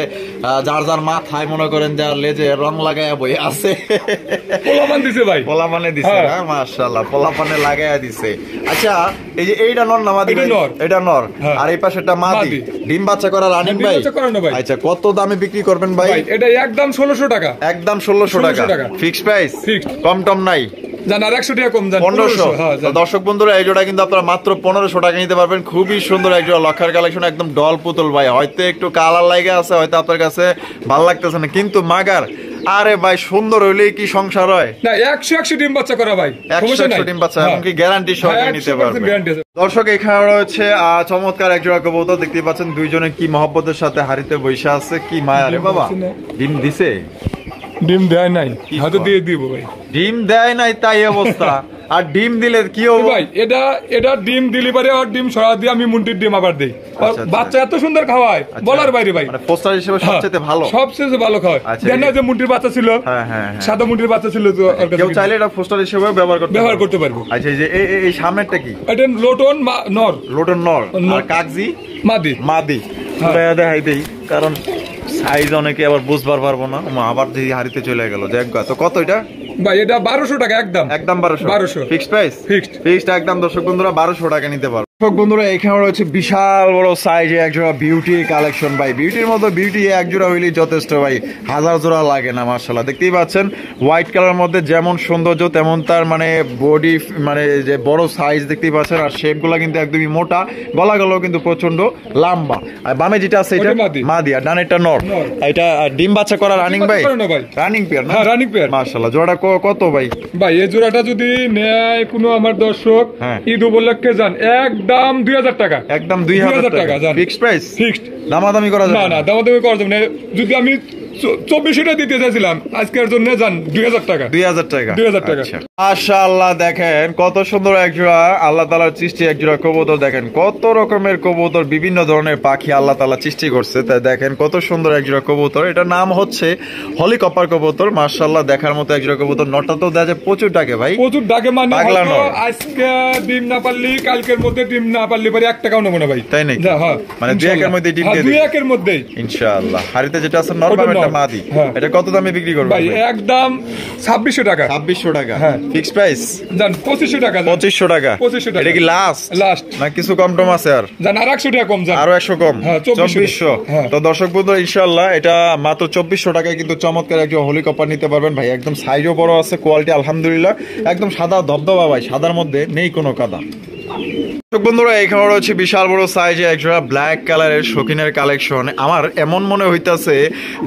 S1: যার যার মাথায় মনে করেন যে লেজে রং লাগায়া বই আছে
S3: পোলামান দিছে ভাই
S1: পোলাপানে দিছে
S3: হ্যাঁ।
S1: না মাশাআল্লাহ পোলাপানে লাগায়া দিছে আচ্ছা এই যে এইটা নর না মাদি
S3: এটা
S1: ভাই?
S3: নর।
S1: এটা নর
S3: হ্যাঁ।
S1: আর এই পাশেরটা মাদি
S3: মাদি।
S1: ডিম বাচ্চা করা রানিং
S3: ডিম
S1: ভাই
S3: বাচ্চা করানো ভাই।
S1: আচ্ছা কত দামে বিক্রি করবেন ভাই
S3: ভাই এটা একদম 1600 টাকা
S1: একদম 1600 টাকা
S3: 1600 টাকা।
S1: Fixed price
S3: Fixed।
S1: কম টম নাই
S3: জান আর 100 টাকা কম জান
S1: 1500
S3: হ্যাঁ
S1: তো
S3: জান।
S1: দর্শক বন্ধুরা এই জোড়া কিন্তু আপনারা মাত্র 1500 টাকা নিতে পারবেন খুবই সুন্দর এক জোড়া লক্ষার কালেকশন একদম ডল পুতুল ভাই হয়তো একটু কালার লাগে আছে হয়তো আপনার কাছে ভালো লাগতেছে না কিন্তু মাগার আরে ভাই সুন্দর হইলেই কি সংসার হয়
S3: না 100 ডিম বাচ্চা করা ভাই
S1: 100 ডিম বাচ্চা এমনকি গ্যারান্টি সহকারে নিতে পারবেন
S3: গ্যারান্টি আছে
S1: দর্শক এখানে রয়েছে চমৎকার এক জোড়া কবুতর দেখতে পাচ্ছেন দুইজনে কি মহব্বতের সাথে হাড়িতে বসে আছে কি মায়া রে বাবা ডিম দিছে
S3: ডিম দেয় নাই হয়তো দিয়ে দিব ভাই
S1: ডিম দেয় নাই তাই অবস্থা আর ডিম দিলে কি হবে
S3: ভাই এটা ডিম ডেলিভারি আর ডিম সরা দিয়ে আমি মুন্টির ডিম আবার দেই
S1: আচ্ছা।
S3: বাচ্চা এত সুন্দর খাওয়ায় বলার বাইরে ভাই
S1: মানে পোস্টার হিসেবে সবচেয়ে ভালো
S3: সবচেয়ে ভালো খাওয়ায়
S1: আচ্ছা,
S3: দেন না যে মুন্টির বাচ্চা ছিল
S1: হ্যাঁ হ্যাঁ হ্যাঁ।
S3: সাদা মুন্টির বাচ্চা ছিল তো ওর কাছে
S1: কেউ চাইলে এটা পোস্টার হিসেবে ব্যবহার করতে
S3: পারবো
S1: আচ্ছা এই যে এই সামনেরটা কি
S3: এটা লোটন নর
S1: লোটন নর
S3: নর।
S1: আর কাকজি
S3: মাদি
S1: মাদি
S3: হ্যাঁ।
S1: দেখাই দেই কারণ সাইজ অনেকে আবার বুঝবার পারবো না আবার যদি হারিতে চলে গেল দেখ তো কত এটা
S3: ভাই এটা 1200 টাকা একদম
S1: একদম 1200 ফিক্সড প্রাইস
S3: Fixed।
S1: ফিক্সড একদম দর্শক বন্ধুরা 1200 টাকা নিতে পারো দর্শক বন্ধুরা এখানে রয়েছে বিশাল বড় সাইজে একজোড়া বিউটি কালেকশন ভাই বিউটির মতো বিউটি একজোড়া হইলেই যথেষ্ট ভাই হাজার জোড়া লাগে না মাশাআল্লাহ দেখতেই পাচ্ছেন হোয়াইট কালার মধ্যে যেমন সৌন্দর্য তেমন তার মানে বডি মানে যে বড় সাইজ দেখতেই পাচ্ছেন আর শেপগুলো কিন্তু একদমই মোটা গলাগুলো কিন্তু প্রচন্ড লম্বা আর বামে যেটা আছে এটা
S3: ওটা মাদি।
S1: মাদি আর ডানেরটা নর
S3: নর।
S1: এটা ডিম বাচ্চা করা রানিং ভাই
S3: করানো ভাই।
S1: রানিং পেয়ার না
S3: হ্যাঁ রানিং পেয়ার
S1: মাশাআল্লাহ জোড়া কত ভাই
S3: ভাই এই জোড়াটা যদি নেয় কোনো আমার দর্শক
S1: হ্যাঁ।
S3: ঈদ উপলক্ষে যান একদম 2000 টাকা
S1: একদম 2000 টাকা
S3: জান।
S1: ফিক্সড প্রাইস
S3: ফিক্সড
S1: দামাদামি করা
S3: না
S1: যাবে
S3: না দামাদামি করা যাবে না যদি আমি 2400 দিতে চাইছিলাম আজকের জন্য যান 2000 টাকা
S1: 2000 টাকা
S3: 2000 টাকা।
S1: আচ্ছা। মাশাআল্লাহ দেখেন কত সুন্দর একজোড়া আল্লাহ তাআলার সৃষ্টি একজোড়া কবুতর দেখেন কত রকমের কবুতর বিভিন্ন ধরনের পাখি আল্লাহ তাআলা সৃষ্টি করছে তাই দেখেন কত সুন্দর একজোড়া কবুতর এটার নাম হচ্ছে হলিকপার কবুতর মাশাআল্লাহ দেখার মতো একজোড়া কবুতর নটা তো দেখা যায় প্রচুর টাকে ভাই
S3: প্রচুর ডাকে মানে
S1: পাগলা
S3: হয়তো
S1: নয়।
S3: আজকে ডিম না পারলি কালকের মধ্যে ডিম না পারলি পরে 1 টাকাও নেবো না ভাই
S1: তাই নাকি?
S3: যা, হ্যাঁ
S1: মানে দুই একের মধ্যেই ডিম দিয়ে
S3: দুই
S1: দিবে?
S3: একের মধ্যেই
S1: ইনশাআল্লাহ হাড়িতে যেটা আছে নর
S3: ওটা
S1: বামেরটা
S2: মাদি।
S3: হ্যাঁ।
S2: এটা কত দামে বিক্রি করবেন
S3: ভাই একদম 2600 টাকা।
S2: 2600 টাকা।
S3: হ্যাঁ।
S2: ফিক্সড প্রাইস
S3: জান 2500 টাকা।
S2: 2500 টাকা।
S3: 2500 টাকা।
S2: এটা কি লাস্ট
S3: লাস্ট
S2: না কিছু কম টম আছে আর?
S3: জান আর 100 টাকা কম জান।
S2: আরো 100 কম।
S3: হ্যাঁ,
S2: 2400।
S3: হ্যাঁ।
S2: তো দর্শক বন্ধু ইনশাআল্লাহ এটা মাত্র 2400 টাকায় কিন্তু চমৎকার একজন হোলি কপার নিতে পারবেন ভাই। একদম সাইজও বড় আছে, কোয়ালিটি আলহামদুলিল্লাহ একদম সাদা ধবধবা ভাই, সাদার মধ্যে নেই কোনো কাদা। দর্শক বন্ধুরা এখানে রয়েছে বিশাল বড় সাইজে একজোড়া ব্ল্যাক কালারের শৌখিনের কালেকশন। আমার এমন মনে হইতাছে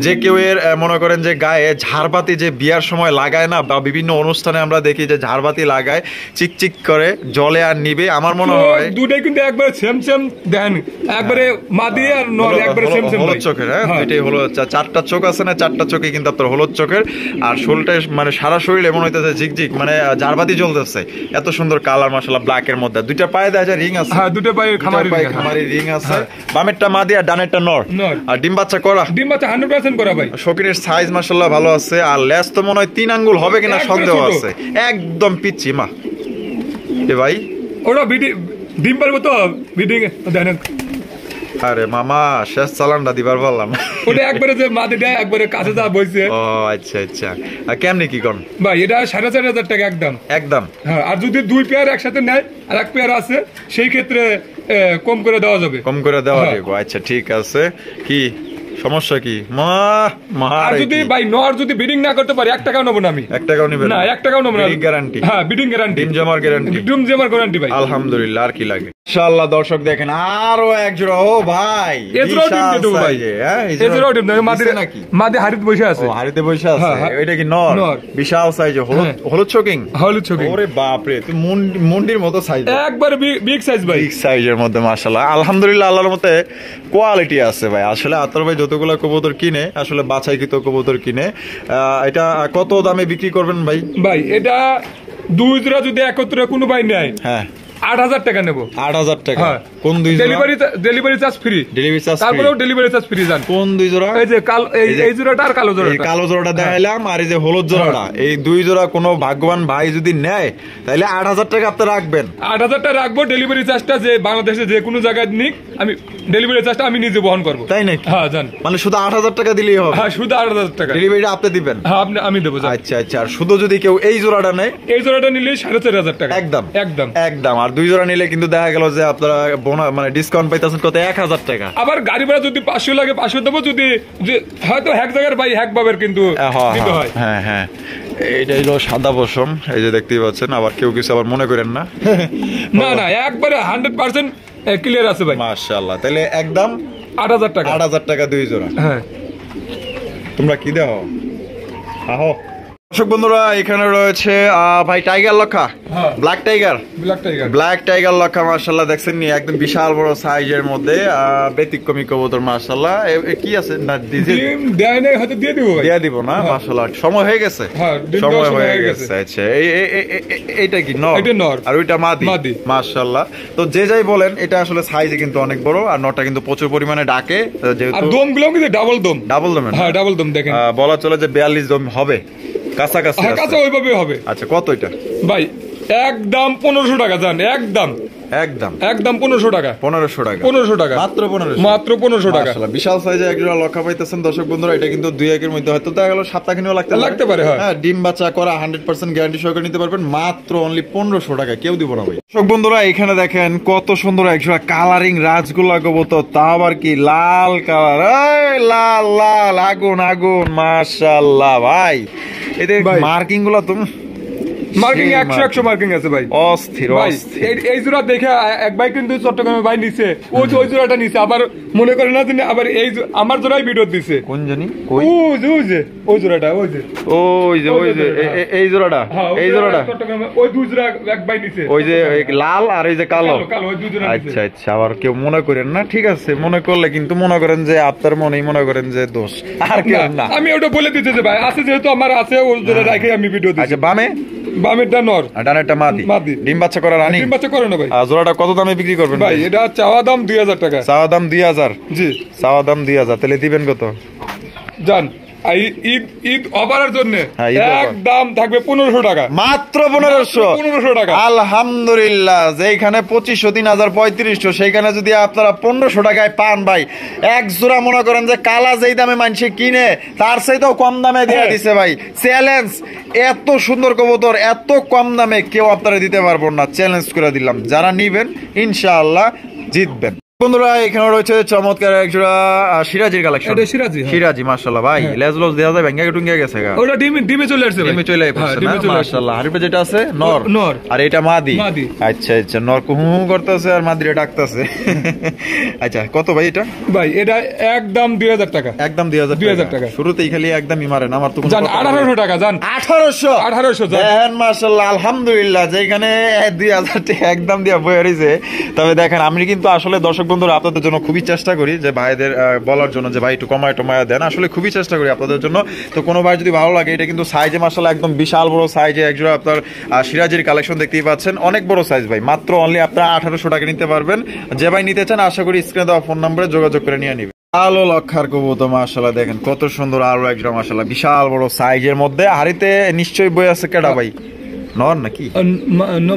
S2: যে কেউ এর মনে করেন যে গায়ে ঝাড়বাতি যে বিয়ার সময় লাগায় না, বা বিভিন্ন অনুষ্ঠানে আমরা দেখি যে ঝাড়বাতি লাগায় চিকচিক করে জলে আর নিবে, আমার মনে হয়
S3: দুটাই কিন্তু একবারে সেম সেম দেন, একবারে মাদি আর নর একবারে সেম সেম
S2: হলুদ চোখের। হ্যাঁ দুইটাই হলো, চারটা চোখ আছে না, চারটা চোখে কিন্তু আপনার হলুদ চোখের। আর শরীরটা মানে সারা শরীর এমন হইতেছে ঝিকঝিক, মানে ঝাড়বাতি জ্বলতেছে, এত সুন্দর কালার মাশাআল্লাহ ব্ল্যাকের মধ্যে। দুইটা পায়ে দেখা যায় রিং আছে।
S3: হ্যাঁ দুটো পায়ে
S2: খামারি রিং আছে। বামেরটা মাদি আর ডানেরটা নর। আর ডিম বাচ্চা করা?
S3: ডিম বাচ্চা 100% করা ভাই।
S2: শৌখিনের সাইজ মাশাআল্লাহ ভালো আছে। আর লেজ তো মনে হয় 3 আঙ্গুল হবে কিনা সন্দেহ আছে, একদম পিচ্ছি মা। এ ভাই
S3: ওরা ডিম পারবো তো বিডিং দেন।
S2: আরে মামা শেষ চালানটা দিবার বললাম।
S3: ওটা একবারে যে মাদি দেয় একবারে কাছে যা বইছে।
S2: ও আচ্ছা আচ্ছা। আর কেমনে কি কোন
S3: ভাই এটা 4500 টাকা একদম।
S2: একদম।
S3: হ্যাঁ আর যদি দুই পেয়ার একসাথে নেয় আর এক পেয়ার আছে সেই ক্ষেত্রে কম করে দেওয়া যাবে।
S2: কম করে দেওয়া
S3: হ্যাঁ।
S2: যাবে। আচ্ছা ঠিক আছে। কি সমস্যা কি মা?
S3: আর যদি ভাই নর যদি বিডিং না করতে পারে 1 টাকাও নেব না আমি।
S2: 1 টাকাও নেবেন
S3: না? 1 টাকাও নেব না।
S2: Bidding guarantee?
S3: হ্যাঁ বিডিং গ্যারান্টি,
S2: ডিম জমার গ্যারান্টি।
S3: ডিম জমার গ্যারান্টি ভাই।
S2: আলহামদুলিল্লাহ। আর কি লাগে? ইনশাআল্লাহ দর্শক দেখেন আরো এক জোড়া। ও ভাই
S3: এজরাও ডিম দিয়ে দেবো ভাই।
S2: হ্যাঁ
S3: এজরাও ডিম দেবো। মাদি
S2: নাকি?
S3: মাদি হাড়িতে বসে আছে।
S2: ও হাড়িতে বসে আছে।
S3: হ্যাঁ।
S2: এটা কি নর?
S3: নর।
S2: বিশাল সাইজে হলুদ চোকিং।
S3: হলুদ চোকিং।
S2: ওরে বাপ রে, তুই মুন্ডির মতো সাইজ।
S3: একবার বিগ সাইজ ভাই।
S2: বিগ সাইজের মধ্যে মাশাআল্লাহ আলহামদুলিল্লাহ আল্লাহর মতে কোয়ালিটি আছে ভাই। আসলে আতর ভাই যতগুলো কবুতর কিনে আসলে বাছাইকৃত কবুতর কিনে। এটা কত দামে বিক্রি করবেন ভাই?
S3: ভাই এটা দুই জোড়া যদি একত্রে কোনো ভাই নেয়
S2: হ্যাঁ
S3: 8000 টাকা নেব।
S2: 8000 টাকা।
S3: হ্যাঁ।
S2: কোন দুই জোড়া?
S3: Delivery charge free.
S2: Delivery charge
S3: তারপরেও ডেলিভারি চার্জ ফ্রি জান।
S2: কোন দুই জোড়া?
S3: এই যে এই জোড়াটা আর কালো
S2: এই
S3: জোড়াটা।
S2: কালো জোড়াটা দেখাইলাম আর এই যে হলুদ জোড়াটা, এই দুই জোড়া কোনো ভাগ্যবান ভাই যদি নেয় তাহলে 8000 টাকা আপনি রাখবেন।
S3: 8000 টাকা রাখবো। ডেলিভারি চার্জটা যে বাংলাদেশে যে কোনো জায়গায় নিক আমি ডেলিভারি চার্জটা আমি নিজে বহন করব।
S2: তাই নাকি?
S3: হ্যাঁ জান।
S2: মানে শুধু 8000 টাকা দিলেই হবে?
S3: হ্যাঁ শুধু 8000 টাকা।
S2: ডেলিভারিটা আপনি দিবেন?
S3: হ্যাঁ আমি দেবো জান।
S2: আচ্ছা আচ্ছা। আর শুধু যদি কেউ এই জোড়াটা নেয়?
S3: এই জোড়াটা নিলে 4500 টাকা
S2: একদম
S3: একদম
S2: একদম। আর দুই জোড়া নিলে কিন্তু দেখা গেল যে আপনারা মানে ডিসকাউন্ট পাইতেছেন কত? 1000 টাকা।
S3: আবার গাড়ি ভাড়া যদি 500 লাগে 500 দেবো। যদি হয়তো এক জায়গার ভাই এক বাবের কিন্তু দিতে হয়।
S2: হ্যাঁ হ্যাঁ। এইটা হলো সাদা পশম, এই যে দেখতেই পাচ্ছেন। আবার কেউ কিছু আবার মনে করেন না।
S3: না না একবারে 100% ক্লিয়ার আছে ভাই।
S2: মাশাআল্লাহ। তাহলে একদম
S3: 8000 টাকা।
S2: 8000 টাকা দুই জোড়া।
S3: হ্যাঁ
S2: তোমরা কি দেও? আহো দর্শক বন্ধুরা এখানে রয়েছে ভাই টাইগার লক্ষা।
S3: হ্যাঁ।
S2: Black tiger. ব্ল্যাক টাইগার লক্ষা মাশাআল্লাহ দেখছেন নি, একদম বিশাল বড় সাইজের মধ্যে ব্যতিক্রমী কবুতর মাশাআল্লাহ। কি আছে না
S3: ডিম দেয় নাই হয়তো দিয়ে দিব ভাই।
S2: দিয়ে দিব না? মাশাআল্লাহ সময় হয়ে গেছে।
S3: হ্যাঁ
S2: সময় হয়ে গেছে। আচ্ছা এইটা কি নর?
S3: এটা নর
S2: আর ওইটা মাদি। মাশাআল্লাহ। তো যে যাই বলেন এটা আসলে সাইজে কিন্তু অনেক বড়। আর নরটা কিন্তু প্রচুর পরিমাণে ডাকে, যেহেতু
S3: আর দমগুলো কিন্তু ডাবল দম।
S2: ডাবল দম?
S3: হ্যাঁ ডাবল দম। দেখেন
S2: বলা চলে যে 42 দম হবে কাছাকাছি।
S3: হ্যাঁ কাছে ওইভাবে হবে।
S2: আচ্ছা কত এটা
S3: ভাই একদম 1500 টাকা জান। একদম
S2: একদম
S3: একদম 1500 টাকা।
S2: 1500 টাকা?
S3: 1500 টাকা
S2: মাত্র 1500?
S3: মাত্র 1500 টাকা।
S2: মাশাআল্লাহ বিশাল সাইজে একজোড়া লক্ষা পাইতেছেন দর্শক বন্ধুরা। এটা কিন্তু 2-1 এর মধ্যে হয়তো দেখা গেল সপ্তাহখানেও লাগতে পারে। হ্যাঁ ডিম বাচ্চা করা 100% গ্যারান্টি সহকারে নিতে পারবেন মাত্র অনলি 1500 টাকা। কেউ দিব না ভাই। দর্শক বন্ধুরা এখানে দেখেন কত সুন্দর একজোড়া কালারিং রাজগোল্লা কবুতর, তা আবার কি লাল কালার। এই লাল লাল আগুন আগুন মাশাআল্লাহ ভাই। এদের মার্কিং গুলো তো
S3: মার্কিং 100 মার্কিং আছে ভাই।
S2: অস্থির অস্থির।
S3: এই জোড়া দেখে এক ভাই কিন্তু চট্টগ্রামে ভাই নিছে। ওই জোড়াটা নিছে। আবার মনে করে না তিনি আবার এই আমার জোড়াই ভিডিও দিছে।
S2: কোন জানি?
S3: ওই জোড়াটা ওই যে
S2: এই জোড়াটা এই জোড়াটা
S3: চট্টগ্রামে ওই দুই জোড়া এক ভাই নিছে।
S2: ওই যে লাল আর এই যে কালো।
S3: ওই দুই জোড়া নিছে।
S2: আচ্ছা আচ্ছা। আবার কেউ মনে করেন না, ঠিক আছে মনে করলে কিন্তু মনে করেন যে আপনার মনেই মনে করেন যে দোষ, আর কেউ না।
S3: আমি ওটা বলে দিতে যে ভাই আছে, যেহেতু আমার আছে ওই জোড়া রাখে আমি ভিডিও দিছি।
S2: আচ্ছা
S3: বামেরটা নর
S2: আর ডানেরটা মাদি। ডিম বাচ্চা করা রানী?
S3: ডিম বাচ্চা করে না ভাই।
S2: জোড়াটা কত দামে বিক্রি করবেন
S3: ভাই? এটা চাওয়া দাম 2000 টাকা।
S2: চাওয়া দাম 2000?
S3: জি
S2: চাওয়া দাম 2000। তাহলে দিবেন কত?
S3: জান ঈদ অফারের জন্য
S2: হ্যাঁ, ঈদ অফার।
S3: একদম থাকবে 1500 টাকা,
S2: মাত্র 1500।
S3: 1500 টাকা।
S2: আলহামদুলিল্লাহ, যেখানে 2500, 3000, 3500 সেইখানে যদি আপনারা 1500 টাকায় পান ভাই, এক জোড়া মনে করেন যে কালা যেই দামে মানুষে কিনে তার চাইতেও কম দামে দিয়ে
S3: হ্যাঁ।
S2: দিছে ভাই। চ্যালেঞ্জ, এত সুন্দর কবুতর এত কম দামে কেউ আপনারা দিতে পারবো না, চ্যালেঞ্জ করে দিলাম। যারা নিবেন ইনশাআল্লাহ জিতবেন। বন্ধুরা এখানে রয়েছে চমৎকার এক জোড়া সিরাজির কালেকশন।
S3: এটা সিরাজি, হ্যাঁ।
S2: সিরাজি মাশাআল্লাহ ভাই, লেজ লজ দেওয়া যায়, ভেঙ্গা টুঙ্গা গেছে গা।
S3: ওটা ডিমে চলে আসছে ভাই।
S2: ডিমে চলে
S3: হ্যাঁ,
S2: আসছে
S3: ডিমে
S2: না?
S3: চলে আসছে।
S2: মাশাআল্লাহ। হারিপে যেটা আছে নর,
S3: নর।
S2: আর এটা মাদি।
S3: মাদি।
S2: আচ্ছা আচ্ছা, নর কুহু করতেছে আর মাদিরে ডাকতেছে। আচ্ছা, কত ভাই এটা?
S3: ভাই এটা একদম 2000 টাকা।
S2: একদম 2000 টাকা। শুরুতেই খালি একদমই মারেন, আমার তো কোনো
S3: জান
S2: কথা নেই।
S3: 1800 টাকা জান।
S2: 1800
S3: জান।
S2: দেখেন মাশাআল্লাহ, আলহামদুলিল্লাহ, যেখানে 2000 টাকা একদম দিয়া বয়ে রয়েছে। তবে দেখেন, আমি কিন্তু আসলে দর্শক বন্ধুরা আপনাদের জন্য খুবই চেষ্টা করি যে ভাইদের বলার জন্য যে ভাই একটু কমায় টমায় দেন, আসলে খুবই চেষ্টা করি আপনাদের জন্য। তো কোনো ভাই যদি ভালো লাগে, এটা কিন্তু সাইজে মাশাআল্লাহ একদম বিশাল বড় সাইজে একজোড়া আপনার সিরাজির কালেকশন দেখতেই পাচ্ছেন, অনেক বড় সাইজ ভাই। মাত্র অনলি আপনারা 1800 টাকা নিতে পারবেন। যে ভাই নিতে চান আশা করি স্ক্রিনে দেওয়া ফোন নম্বরে যোগাযোগ করে নিয়ে নিবেন। আলো লক্ষার কবুতর মাশাআল্লাহ, দেখেন কত সুন্দর, আরো একজোড়া মাশাআল্লাহ বিশাল বড় সাইজের মধ্যে। হাড়িতে নিশ্চয়ই বই আছে কেডা ভাই? নর নাকি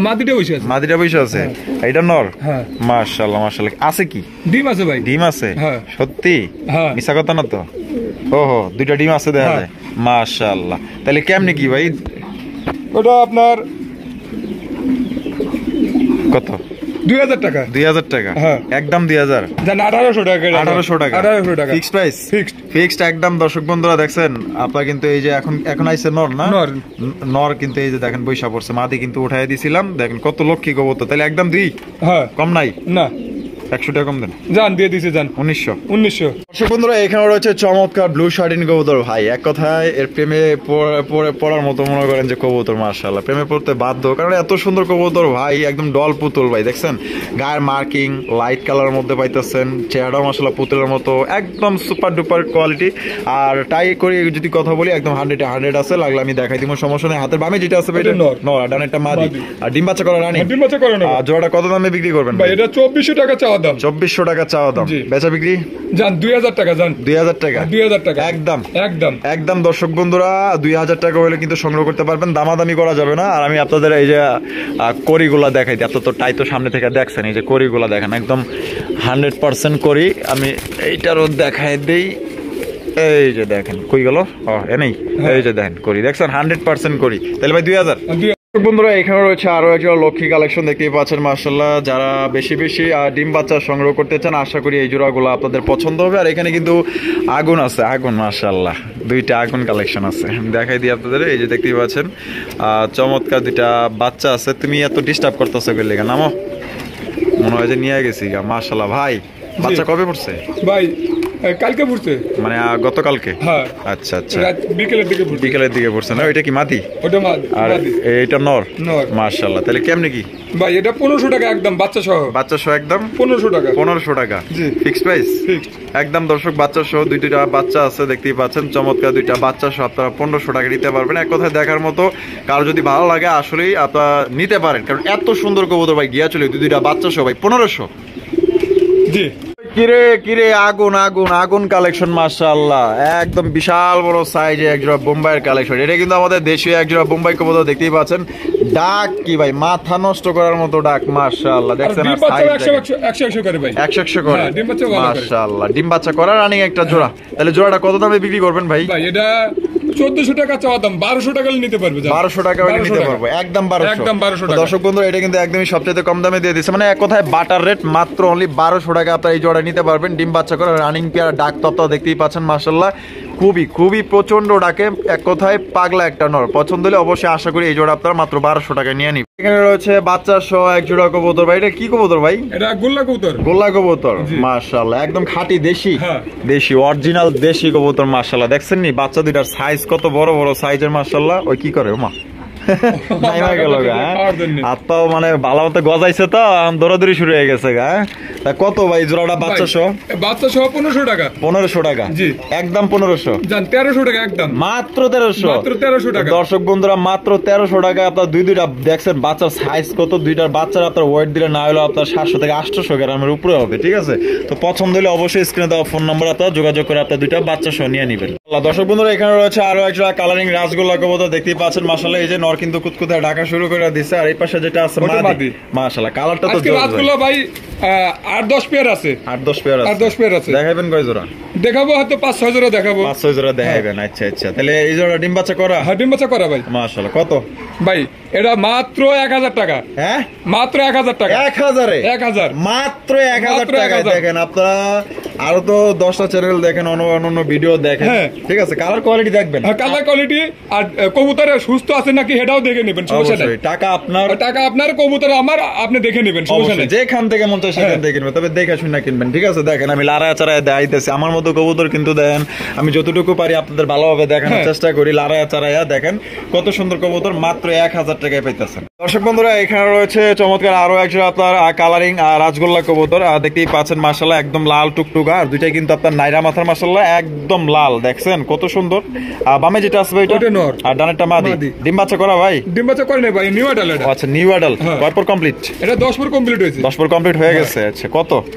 S3: মাদিটা বসে আছে।
S2: মাদিরা বসে আছে? এটা নর?
S3: হ্যাঁ।
S2: মাশাআল্লাহ মাশাআল্লাহ। আছে কি?
S3: ডিম আছে ভাই।
S2: ডিম আছে?
S3: হ্যাঁ।
S2: সত্যি?
S3: হ্যাঁ।
S2: মিছা কথা না তো? ওহো, দুইটা ডিম আছে দেখা
S3: হ্যাঁ।
S2: যায়। মাশাআল্লাহ। তাহলে কেমনে কি ভাই?
S3: ওটা আপনার
S2: কত?
S3: 2000 টাকা।
S2: 2000 টাকা?
S3: হ্যাঁ।
S2: একদম 2000?
S3: জান 1800 টাকা।
S2: 1800 টাকা?
S3: 1800 টাকা
S2: ফিক্সড প্রাইস? ফিক্সড একদম। দর্শক বন্ধুরা দেখছেন, আপনারা কিন্তু এই যে এখন আইছে নর না? নর কিন্তু এই যে দেখেন বৈশা পড়ছে, মাদি কিন্তু উঠাই দিছিলাম। দেখেন কত লক্ষ্মী কবুতর। তাহলে একদম দিই?
S3: হ্যাঁ।
S2: কম নাই?
S3: না।
S2: 100 টাকা কম দেন।
S3: জান দিয়ে দিছে জান।
S2: 1900। দর্শক বন্ধুরা এখানে রয়েছে চমৎকার ব্লু শার্টিন কবুতর ভাই। এক কথায় এর প্রেমে পড়ার মতো মনে করেন যে কবুতর মাশাআল্লাহ, প্রেমে পড়তে বাধ্য, কারণ এত সুন্দর কবুতর ভাই, একদম ডল পুতুল ভাই। দেখছেন গায়ের মার্কিং লাইট কালার মধ্যে পাইতেছেন, চেহারাও মাশাআল্লাহ পুতুলের মতো, একদম সুপার ডুপার কোয়ালিটি। আর টাই করে যদি কথা বলি একদম 100-এ 100 আছে। লাগলে আমি দেখাই দিব, সমস্যা নেই। হাতের বামে যেটা আছে ভাই এটা নর, আর ডানেরটা মাদি। আর ডিম বাচ্চা করা রানী?
S3: ডিম বাচ্চা করে না।
S2: আর জোড়াটা কত দামে বিক্রি করবেন
S3: ভাই? এটা 2400 টাকা চাওয়া দাম।
S2: 2400 টাকা চাওয়া দাম। বেচা বিক্রি
S3: জান 2000 টাকা। জান
S2: 2000 টাকা?
S3: 2000 টাকা
S2: একদম
S3: একদম
S2: একদম। দর্শক বন্ধুরা 2000 টাকা হলে কিন্তু সংগ্রহ করতে পারবেন, দামাদামি করা যাবে না। আর আমি আপনাদের এই যে করিগুলা দেখাই দিই। আপনার তো টাই তো সামনে থেকে দেখছেন, এই যে করিগুলা দেখেন একদম 100% করি। আমি এইটারও দেখাই দিই, এই যে দেখেন কই গেল, এনেই, এই যে দেখেন করি, দেখছেন 100% করি। তাহলে ভাই 2000। বন্ধুরা এখানে রয়েছে আরো একটা লক্ষ্মী কালেকশন দেখতেই পাচ্ছেন মাশাআল্লাহ। যারা বেশি বেশি ডিম বাচ্চা সংগ্রহ করতে চান আশা করি এই জোড়াগুলো আপনাদের পছন্দ হবে। আর এখানে কিন্তু আগুন আছে, আগুন মাশাআল্লাহ, দুইটা আগুন কালেকশন আছে। দেখাই দিই আপনাদের, এই যে দেখতেই পাচ্ছেন চমৎকার দুইটা বাচ্চা আছে। তুমি এত ডিস্টার্ব করতেছো গেলে নামো, মনে হয় যে নিয়ে গেছি গা। মাশাআল্লাহ ভাই, বাচ্চা কবে পড়ছে
S3: ভাই? কালকে পড়ছে,
S2: মানে গতকালকে?
S3: হ্যাঁ।
S2: আচ্ছা আচ্ছা,
S3: বিকেলের দিকে পড়ছে।
S2: বিকেলের দিকে পড়ছে না? ওইটা কি মাদি?
S3: ওটা মাদি।
S2: আর এইটা নর?
S3: নর।
S2: মাশাআল্লাহ। তাহলে কেমনে কি
S3: ভাই? এটা 1500 টাকা একদম, বাচ্চা সহ।
S2: বাচ্চা সহ একদম
S3: 1500 টাকা।
S2: 1500 টাকা?
S3: জি।
S2: Fixed price?
S3: ফিক্সড
S2: একদম। দর্শক বাচ্চা সহ দুইটা বাচ্চা আছে দেখতেই পাচ্ছেন, চমৎকার দুইটা বাচ্চা সহ আপনারা 1500 টাকা নিতে পারবেন। এক কথায় দেখার মতো, কারো যদি ভালো লাগে আসলেই আপনারা নিতে পারেন, কারণ এত সুন্দর কবুতর ভাই। গিয়া চলে দুইটা বাচ্চা সহ ভাই 1500।
S3: জি।
S2: কিরে কিরে, আগুন আগুন আগুন কালেকশন মাশাআল্লাহ, একদম বিশাল বড় সাইজে একজোড়া বোম্বাইয়ের কালেকশন। এটা কিন্তু আমাদের দেশীয় একজোড়া বোম্বাই কবুতর দেখতেই পাচ্ছেন। ডাক কি ভাই, মাথা নষ্ট করার মতো ডাক মাশাআল্লাহ। দেখছেন
S3: 100 করে ভাই।
S2: 100 করে?
S3: হ্যাঁ, ডিম বাচ্চা ভালো করে।
S2: মাশাআল্লাহ, ডিম বাচ্চা করা রানিং একটা জোড়া। তাহলে জোড়াটা কত দামে বিক্রি করবেন ভাই?
S3: ভাই এটা 1400 টাকা চাওয়া দাম, 1200 টাকা নিতে পারবে।
S2: 1200 টাকা হলে নিতে পারবো, একদম 1200।
S3: একদম 1200 টাকা।
S2: দর্শক বন্ধুরা এটা কিন্তু একদমই সবচেয়ে কম দামে দিয়ে দিচ্ছে, মানে এক কথায় বাটার রেট, মাত্র অনলি 1200 টাকা আপনারা এই জোড়া নিতে পারবেন। ডিম বাচ্চা করে রানিং পেয়ার, ডাক তত্ত্ব দেখতেই পাচ্ছেন মাশাআল্লাহ, খুবই খুবই প্রচন্ড ডাকে। এক কথায় পাগলা একটা নর। পছন্দ হলে অবশ্যই আশা করি এই জোড়া আপনারা মাত্র 1200 টাকায় নিয়ে নিন। এখানে রয়েছে বাচ্চা সহ এক জোড়া কবুতর ভাই। এটা কি কবুতর ভাই?
S3: এটা গোল্লা কবুতর।
S2: গোল্লা কবুতর মাশাআল্লাহ, একদম খাঁটি দেশি।
S3: হ্যাঁ।
S2: দেশি অরিজিনাল দেশি কবুতর মাশাআল্লাহ। দেখছেন নি বাচ্চা দুইটার সাইজ কত বড় বড় সাইজের মাশাআল্লাহ। ওই কি করে ওমা?
S1: নাইমা গেল গা, হ্যাঁ?
S3: খাওয়ার জন্য।
S1: আর তো মানে ভালো মতো গজাইছে তো এখন দৌড়াদৌড়ি শুরু হয়ে গেছে গা, হ্যাঁ? তা কত ভাই জোড়াটা বাচ্চা সহ?
S3: বাচ্চা সহ 1500 টাকা।
S1: 1500 টাকা,
S3: জি।
S1: একদম 1500,
S3: জান 1300 টাকা একদম,
S1: মাত্র 1300।
S3: মাত্র 1300 টাকা।
S1: দর্শক বন্ধুরা মাত্র 1300 টাকা আপনার দুইটা দেখছেন বাচ্চার সাইজ কত, দুইটার বাচ্চার আপনার ওয়েট দিলে না হলো আপনার 700 থেকে 800 গ্রামের উপরে হবে, ঠিক আছে? তো পছন্দ হলে অবশ্যই স্ক্রিনে দেওয়া ফোন নাম্বার আপনারা যোগাযোগ করে আপনার দুইটা বাচ্চা সহ নিয়ে নেবেন। দর্শক বন্ধুরা এখানে রয়েছে আরো একটা কালারিং রাসগোল্লা কবুতর, দেখতেই পাচ্ছেন মাশাআল্লাহ। এই যে নর কিন্তু কুতকুতে ঢাকা শুরু করে দিচ্ছে, আর এই পাশে যেটা আছে
S3: ওটা
S1: মাদি,
S3: মাদি।
S1: মাশাআল্লাহ কালারটা তো
S3: আজকে
S1: জোর
S3: রাতগুলো ভাই 8-10 পেয়ার আছে,
S1: 8-10 পেয়ার আছে।
S3: 8-10 পেয়ার আছে।
S1: দেখাবেন কয় জোড়া?
S3: দেখাবো হয়তো 5-6 জোড়া দেখাবো।
S1: 5-6 জোড়া দেখাবেন। আচ্ছা আচ্ছা, তাহলে এই জোড়া ডিম বাচ্চা করা?
S3: হ্যাঁ, ডিম বাচ্চা করা ভাই।
S1: মাশাআল্লাহ কত
S3: ভাই এটা মাত্র 1000 টাকা,
S1: হ্যাঁ?
S3: মাত্র 1000 টাকা।
S1: 1000-এ?
S3: 1000
S1: মাত্র 1000
S3: মাত্র
S1: টাকা।
S3: 1000
S1: দেখেন আপনারা আরো তো 10টা চ্যানেল দেখেন, অন্য ভিডিও দেখেন,
S3: হ্যাঁ।
S1: ঠিক আছে? কালার কোয়ালিটি দেখবেন,
S3: কালার কোয়ালিটি আর কবুতরের সুস্থ আছে নাকি সেটাও দেখে নেবেন, সমস্যা নাই।
S1: অবশ্যই। টাকা আপনার,
S3: টাকা আপনার, কবুতর আমার, আপনি দেখে নেবেন, সমস্যা
S1: অবশ্যই
S3: নেই।
S1: যেখান থেকে মন চায় সেখান
S3: হ্যাঁ।
S1: থেকে কিনবেন, তবে দেখে শুনে কিনবেন, ঠিক আছে? দেখেন আমি লাড়ায় চাড়ায় দেখাইতেছি, আমার মতো কবুতর কিন্তু দেখেন আমি যতটুকু পারি আপনাদের ভালোভাবে দেখানোর
S3: হ্যাঁ।
S1: চেষ্টা করি। লাড়ায় চাড়াইয়া দেখেন কত সুন্দর কবুতর, মাত্র 1000 টাকায় পাইতেছেন। দর্শক বন্ধুরা এখানে রয়েছে চমৎকার আরো একজোড়া আপনার কালারিং রাসগোল্লা কবুতর, দেখতেই পাচ্ছেন মাশাআল্লাহ একদম লাল টুকটুকা, আর দুইটাই কিন্তু আপনার নাইরা মাথার মাশাআল্লাহ একদম লাল, দেখছেন কত সুন্দর। বামে যেটা আসবে এটা
S3: ওটা নর,
S1: আর ডানেরটা মাদি।
S3: মাদি।
S1: ডিম বাচ্চা করা ভাই?
S3: ডিম বাচ্চা করে নাই ভাই, নিউ অ্যাডাল এটা।
S1: আচ্ছা নিউ অ্যাডাল্ট,
S3: হ্যাঁ।
S1: কয় পর কমপ্লিট?
S3: এটা 10 পর কমপ্লিট হয়েছে।
S1: 10 পর কমপ্লিট হয়ে গেছে। আচ্ছা কত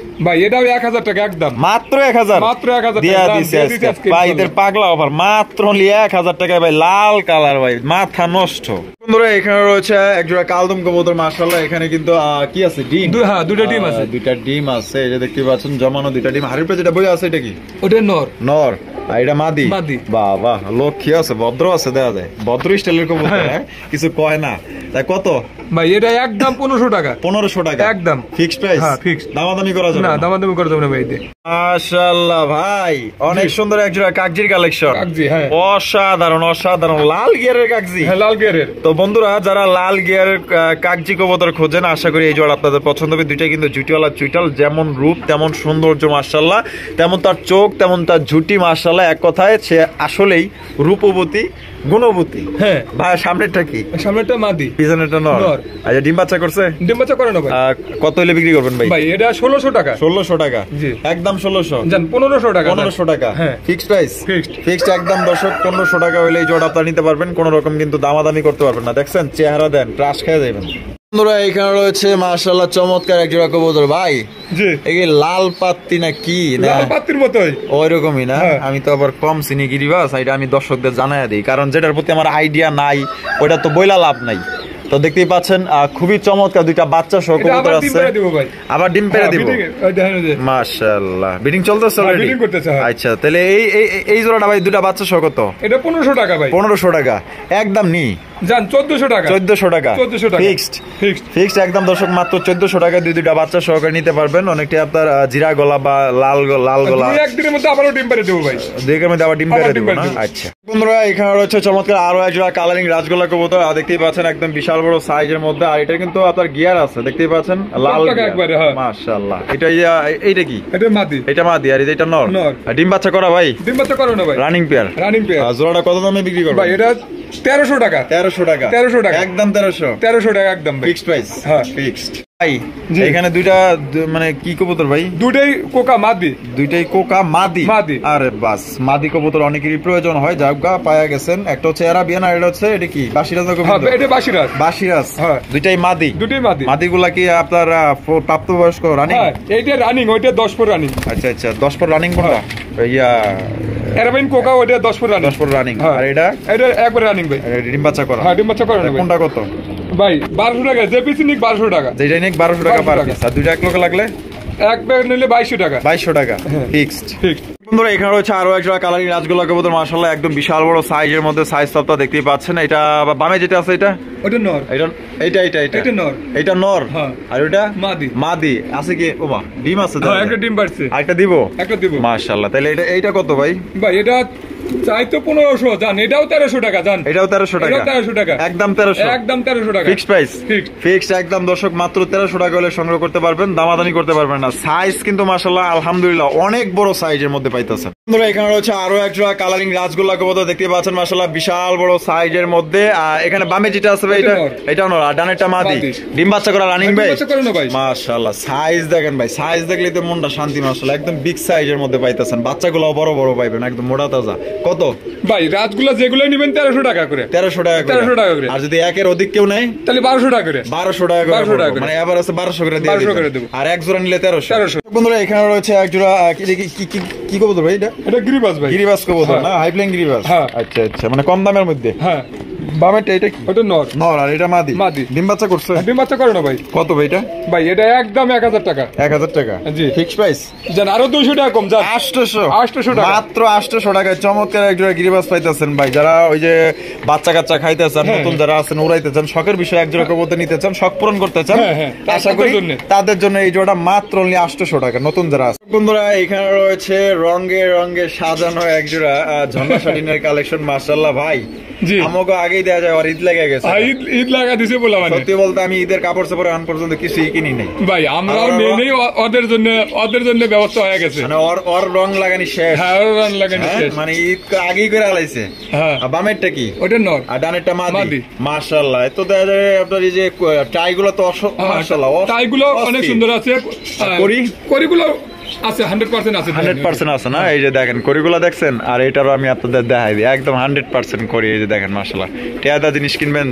S3: ভাই এটাও 1000 টাকা একদম,
S1: মাত্র 1000?
S3: মাত্র 1000
S1: দিয়া
S3: টাকা
S1: দিছে
S3: দিয়ে
S1: আজকে
S3: দিছি আজকে।
S1: ভাইদের পাগলা অফার, মাত্র 1000 টাকায় ভাই, লাল কালার ভাই, মাথা নষ্ট। বন্ধুরা এখানে রয়েছে একজোড়া কালদম কবুতর মাশাআল্লাহ, এখানে কিন্তু কি আছে? ডিম।
S3: হ্যাঁ, দুটো ডিম আছে।
S1: দুইটা ডিম আছে, এই যে দেখতে পাচ্ছেন জমানো দুইটা ডিম। হাড়ির পেয়ে যেটা বই আছে এটা কি?
S3: ওটা নর।
S1: নর, আর এটা মাদি।
S3: মাদি।
S1: বাহ বাহ, লক্ষ্মী আছে, ভদ্র আছে, দেখা যায় ভদ্র স্টাইলের কবুতর, হ্যাঁ? কিছু কয় না। তাই কত
S3: ভাই এটা একদম 1500 টাকা।
S1: 1500 টাকা
S3: একদম
S1: ফিক্সড প্রাইস?
S3: হ্যাঁ, fixed।
S1: দামাদামি করা যাবে
S3: না,
S1: না?
S3: দামাদামি করে দেবো না ভাই।
S1: মাশাআল্লাহ ভাই, অনেক সুন্দর একজোড়া কাকজির কালেকশন।
S3: কাকজি, হ্যাঁ।
S1: অসাধারণ অসাধারণ লাল গিয়ারের কাকজি।
S3: হ্যাঁ, লাল গিয়ারের।
S1: তো বন্ধুরা যারা লাল গিয়ারের কাকজি কবুতর খোঁজেন, আশা করি এই জোড়া আপনাদের পছন্দ হবে। দুইটা কিন্তু জুটিওয়ালা চুইটাল, যেমন রূপ তেমন সৌন্দর্য মাশাআল্লাহ, তেমন তার চোখ তেমন তার ঝুটি মাশাআল্লাহ। এক কথায় সে আসলেই রূপবতী গুণবতী।
S3: হ্যাঁ
S1: ভাই সামনেরটা কি?
S3: সামনেটা মাদি,
S1: পিছনেরটা নর।
S3: নর।
S1: আচ্ছা ডিম বাচ্চা করছে?
S3: ডিম বাচ্চা করে না ভাই।
S1: কত হলে বিক্রি করবেন ভাই?
S3: ভাই এটা 1600 টাকা।
S1: 1600 টাকা?
S3: জি।
S1: একদম 1600?
S3: জান 1500 টাকা।
S1: 1500 টাকা?
S3: হ্যাঁ।
S1: Fixed price?
S3: Fixed।
S1: ফিক্সড একদম দর্শক 1500 টাকা হইলে এই জোড়া আপনারা নিতে পারবেন, কোন রকম কিন্তু দামাদামি করতে পারবেন না। দেখছেন চেহারা দেন, ক্রাশ খেয়ে যাবেন। বন্ধুরা এখানে রয়েছে মাশাআল্লাহ চমৎকার এক জোড়া কবুতর ভাই।
S3: জি।
S1: এই লাল পাত্তি না কি?
S3: লাল পাত্তির মতোই।
S1: ওইরকমই না?
S3: হ্যাঁ।
S1: আমি তো আবার কম চিনি গিরিবাস, এটা আমি দর্শকদের জানাই দিই, কারণ যেটার প্রতি আমার আইডিয়া নাই ওইটা তো বইলা লাভ নাই। তো দেখতেই পাচ্ছেন খুবই চমৎকার দুইটা বাচ্চা সহ কবুতর আছে। আবার ডিম পেড়ে দিব? মাশাআল্লাহ বিডিং চলতেছে অলরেডি?
S3: বিডিং করতেছে।
S1: আচ্ছা তাহলে এই জোড়াটা ভাই দুইটা বাচ্চা সহ কত?
S3: এটা 1500 টাকা ভাই।
S1: 1500 টাকা একদম নি?
S3: জান 1400 টাকা।
S1: 1400 টাকা?
S3: 1400 টাকা
S1: ফিক্সড?
S3: ফিক্সড
S1: ফিক্সড একদম দর্শক, মাত্র 1400 টাকা দুইটা বাচ্চা সহকারে নিতে পারবেন। অনেকটা আপনার জিরা গলা বা লাল গলা।
S3: দুই একদিনের মধ্যে আবারও ডিম পেড়ে দেবো ভাই।
S1: দুইয়ের মধ্যে আবার ডিম পেড়ে দিব না?
S3: দেব।
S1: আচ্ছা বন্ধুরা এখানে রয়েছে চমৎকার আরো একজোড়া কালারিং রাজগোল্লা কবুতর, দেখতেই পাচ্ছেন একদম বিশাল বড় সাইজের মধ্যে, আর এটা কিন্তু আপনার গিয়ার আছে, দেখতেই পাচ্ছেন লাল
S3: টাকা একবারে, হ্যাঁ।
S1: মাশাআল্লাহ। এইটা কি?
S3: এটা মাদি।
S1: এটা মাদি, আর এটা নর।
S3: নর।
S1: আর ডিম বাচ্চা করা ভাই?
S3: ডিম বাচ্চা করো না ভাই।
S1: Running pair?
S3: Running pair.
S1: জোড়াটা কত দামে বিক্রি করবেন
S3: ভাই এটা 1300 টাকা।
S1: 1300 টাকা?
S3: 1300 টাকা
S1: একদম 1300?
S3: 1300 টাকা একদম ভাই।
S1: Fixed price?
S3: হ্যাঁ।
S1: ফিক্সড। ভাই
S3: জি।
S1: এখানে দুইটা মানে কি কবুতর ভাই?
S3: দুটেই কোকা মাদি।
S1: দুইটাই কোকা মাদি?
S3: মাদি।
S1: আরে বাস, মাদি কবুতর অনেকেরই প্রয়োজন হয়, যাওগা পায়া গেছেন। একটা হচ্ছে এরাবিয়ান আর এটা হচ্ছে এটা কি বাসিরাজ
S3: হ্যাঁ
S1: কবুতর?
S3: এটা বাসিরাজ।
S1: বাসিরাজ?
S3: হ্যাঁ।
S1: দুইটাই মাদি?
S3: দুটেই মাদি।
S1: মাদিগুলা কি আপনার প্রাপ্তবয়স্ক রানিং?
S3: হ্যাঁ এইটা রানিং, ওইটা 10 পর রানিং।
S1: আচ্ছা আচ্ছা 10 পর রানিং কোনটা? ইয়া
S3: এরাবিন কোকা ওইটা 10 পর রানিং।
S1: 10 পর রানিং।
S3: হ্যাঁ।
S1: আর এটা?
S3: এটা একবার রানিং ভাই।
S1: ডিম বাচ্চা করা?
S3: হ্যাঁ ডিম বাচ্চা করে না ভাই।
S1: কোনটা কত
S3: ভাই 1200 টাকা, যে পিস নিক 1200 টাকা।
S1: যেটা নিক 1200 টাকা পার
S3: 1200
S1: পিস, আর দুইটা এক লোকে লাগলে
S3: এক ব্যাগ নিলে 2200 টাকা।
S1: 2200 টাকা? ফিক্সড।
S3: ফিক্সড।
S1: বন্ধুরা এখানে রয়েছে আরো একজোড়া কালারিং রাজগোল্লা কবুতর মাশাআল্লাহ, একদম বিশাল বড় সাইজের মধ্যে, সাইজ তো আপনারা দেখতেই পাচ্ছেন। এটা বামে যেটা আছে এটা?
S3: ওটা নর।
S1: এটা
S3: নর।
S1: এটা নর?
S3: হ্যাঁ।
S1: আর ওটা
S3: মাদি।
S1: মাদি আছে কি? ওমা ডিম আছে?
S3: হ্যাঁ একটা ডিম পারছে।
S1: একটা দিব?
S3: একটা দিব।
S1: মাশাআল্লাহ। তাহলে এইটা কত ভাই?
S3: ভাই এটা চাই তো 1500 জান, এটাও 1300 টাকা জান,
S1: এটাও 1300 টাকা,
S3: এটাও 1300 টাকা,
S1: একদম 1300,
S3: একদম 1300 টাকা
S1: ফিক্সড প্রাইস,
S3: Fixed।
S1: ফিক্সড একদম দর্শক, মাত্র 1300 টাকা হলে সংগ্রহ করতে পারবেন, দামাদানি করতে পারবেন না। সাইজ কিন্তু মাশাআল্লাহ আলহামদুলিল্লাহ অনেক বড় সাইজের মধ্যে পাইতেছেন। বন্ধুরা এখানে রয়েছে আরো একটা কালারিং রাজগোল্লা কবুতর, দেখতে পাচ্ছেন মাশাআল্লাহ বিশাল বড় সাইজের মধ্যে। আর এখানে বামে যেটা আছে ভাই, এটাও নর, আর ডানেরটা মাদি, ডিম বাচ্চা করা রানিং ভাই, মাশাআল্লাহ সাইজ দেখেন ভাই, সাইজ দেখলে তো মনটা শান্তি মাশাআল্লাহ, একদম বিগ সাইজের মধ্যে পাইতেছেন, বাচ্চাগুলো বড় বড় পাইবেন, একদম মোটা তাজা। কত
S3: ভাই রাজগুলা যেগুলো নেবেন 1300 টাকা করে,
S1: 1300 টাকা করে,
S3: 1300 টাকা করে।
S1: আর যদি একের অধিক কেউ নেয়
S3: তাহলে 1200 টাকা করে,
S1: 1200 টাকা করে,
S3: 1200 টাকা করে।
S1: মানে এবার আছে 1200 করে দিয়ে
S3: 1200 করে
S1: দিবেন।
S3: দেব।
S1: আর এক জোড়া নিলে 1300।
S3: 1300।
S1: বন্ধুরা এখানে রয়েছে এক জোড়া কি কবুতর ভাই এটা?
S3: এটা গিরিবাস ভাই,
S1: গিরিবাস কবুতর
S3: হ্যাঁ।
S1: না, হাই ফ্লাইং গিরিবাস।
S3: হ্যাঁ।
S1: আচ্ছা আচ্ছা, মানে কম দামের মধ্যে।
S3: হ্যাঁ
S1: বামেরটা এটা কি?
S3: ওটা নর,
S1: নর, আর এটা মাদি।
S3: মাদি।
S1: ডিম বাচ্চা করছে?
S3: ডিম বাচ্চা করে না ভাই।
S1: কত ভাই এটা?
S3: ভাই এটা একদম 1000 টাকা।
S1: 1000 টাকা
S3: জি।
S1: Fix price?
S3: জান আরো 200 টাকা কম জান,
S1: 800
S3: 800 টাকা।
S1: মাত্র 800 টাকায় চমৎকার এক জোড়া গিরিবাস পাইতেছেন ভাই। যারা ওই যে বাচ্চা কাচ্চা খাইতে চান,
S3: হ্যাঁ,
S1: নতুন যারা আছেন উড়াইতে চান, শখের বিষয় এক জোড়া কবুতর নিতে চান, শখ পূরণ করতে চান,
S3: হ্যাঁ, হ্যাঁ,
S1: আশা করি
S3: তাদের জন্য।
S1: তাদের জন্য এই জোড়াটা মাত্র অনলি 800 টাকা, নতুন যারা আছে। বন্ধুরা এখানে রয়েছে রঙে রঙে সাজানো এক জোড়া ঝর্ণা শাটিনের কালেকশন, মাশাআল্লাহ ভাই।
S3: জি।
S1: আমাকে আগেই দেওয়া যায়, আর ঈদ লেগে গেছে।
S3: ঈদ ঈদ লাগা দিছে বলা মানে।
S1: সত্যি বলতে আমি ঈদের কাপড় চাপড় আন পর্যন্ত কিছুই কিনি নাই
S3: ভাই আমরাও নেই নেই, ওদের জন্য ব্যবস্থা হয়ে গেছে।
S1: মানে ওর রং লাগানি শেষ।
S3: হ্যাঁ ওর রান লাগানি
S1: হ্যাঁ,
S3: শেষ।
S1: মানে ঈদ আগেই করে আলাইছে।
S3: হ্যাঁ।
S1: আর বামেরটা কি?
S3: ওটা নর,
S1: আর ডানেরটা মাদি।
S3: মাদি।
S1: মাশাআল্লাহ, তো দেখা যায় আপনার এই যে টাই গুলো তো মাশাআল্লাহ
S3: টাইগুলো অনেক সুন্দর আছে। করিগুলো আছে 100% আছে,
S1: 100% আছে না? এই যে দেখেন করিগুলো দেখছেন, আর এটারও আমি আপনাদের দেখাই দিই, একদম 100% করি। এই যে দেখেন মাশাআল্লাহ, টেয়াদা জিনিস কিনবেন,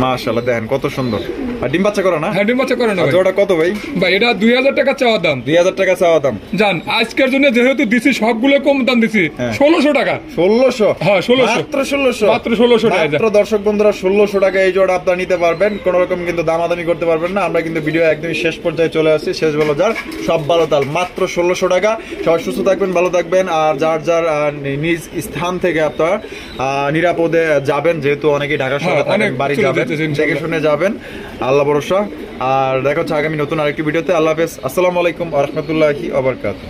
S1: মাশাআল্লাহ দেখেন কত সুন্দর। আর ডিম বাচ্চা করে না?
S3: হ্যাঁ ডিম বাচ্চা করে না ভাই।
S1: জোড়া কত ভাই?
S3: ভাই এটা 2000 টাকা চাওয়া দাম।
S1: 2000 টাকা চাওয়া দাম।
S3: জান আজকের জন্য যেহেতু দিছি সবগুলো কম দাম দিছি, 1600 টাকা।
S1: 1600?
S3: হ্যাঁ 1600,
S1: মাত্র 1600,
S3: মাত্র 1600 টাকা।
S1: মাত্র দর্শক বন্ধুরা 1600 টাকা এই জোড়া আপনারা নিতে পারবেন, কোন রকম কিন্তু দামাদামি করতে পারবেন না। আমরা কিন্তু ভিডিও একদমই শেষ পর্যায়ে চলে আসছি, শেষ ভালো যার সব ভালো তাল, মাত্র 1600 টাকা। সবাই সুস্থ থাকবেন, ভালো থাকবেন, আর যার যার নিজ স্থান থেকে আপনারা নিরাপদে যাবেন, যেহেতু অনেকেই ঢাকা শহরে থাকেন, বাড়ি যাবেন, দেখে শুনে যাবেন, আল্লাহ ভরসা। আর দেখা হচ্ছে আগামী নতুন আরেকটি ভিডিওতে। আল্লাহ হাফেজ, আসসালামু আলাইকুম ওয়া রাহমাতুল্লাহি ওয়া বারাকাতুহু।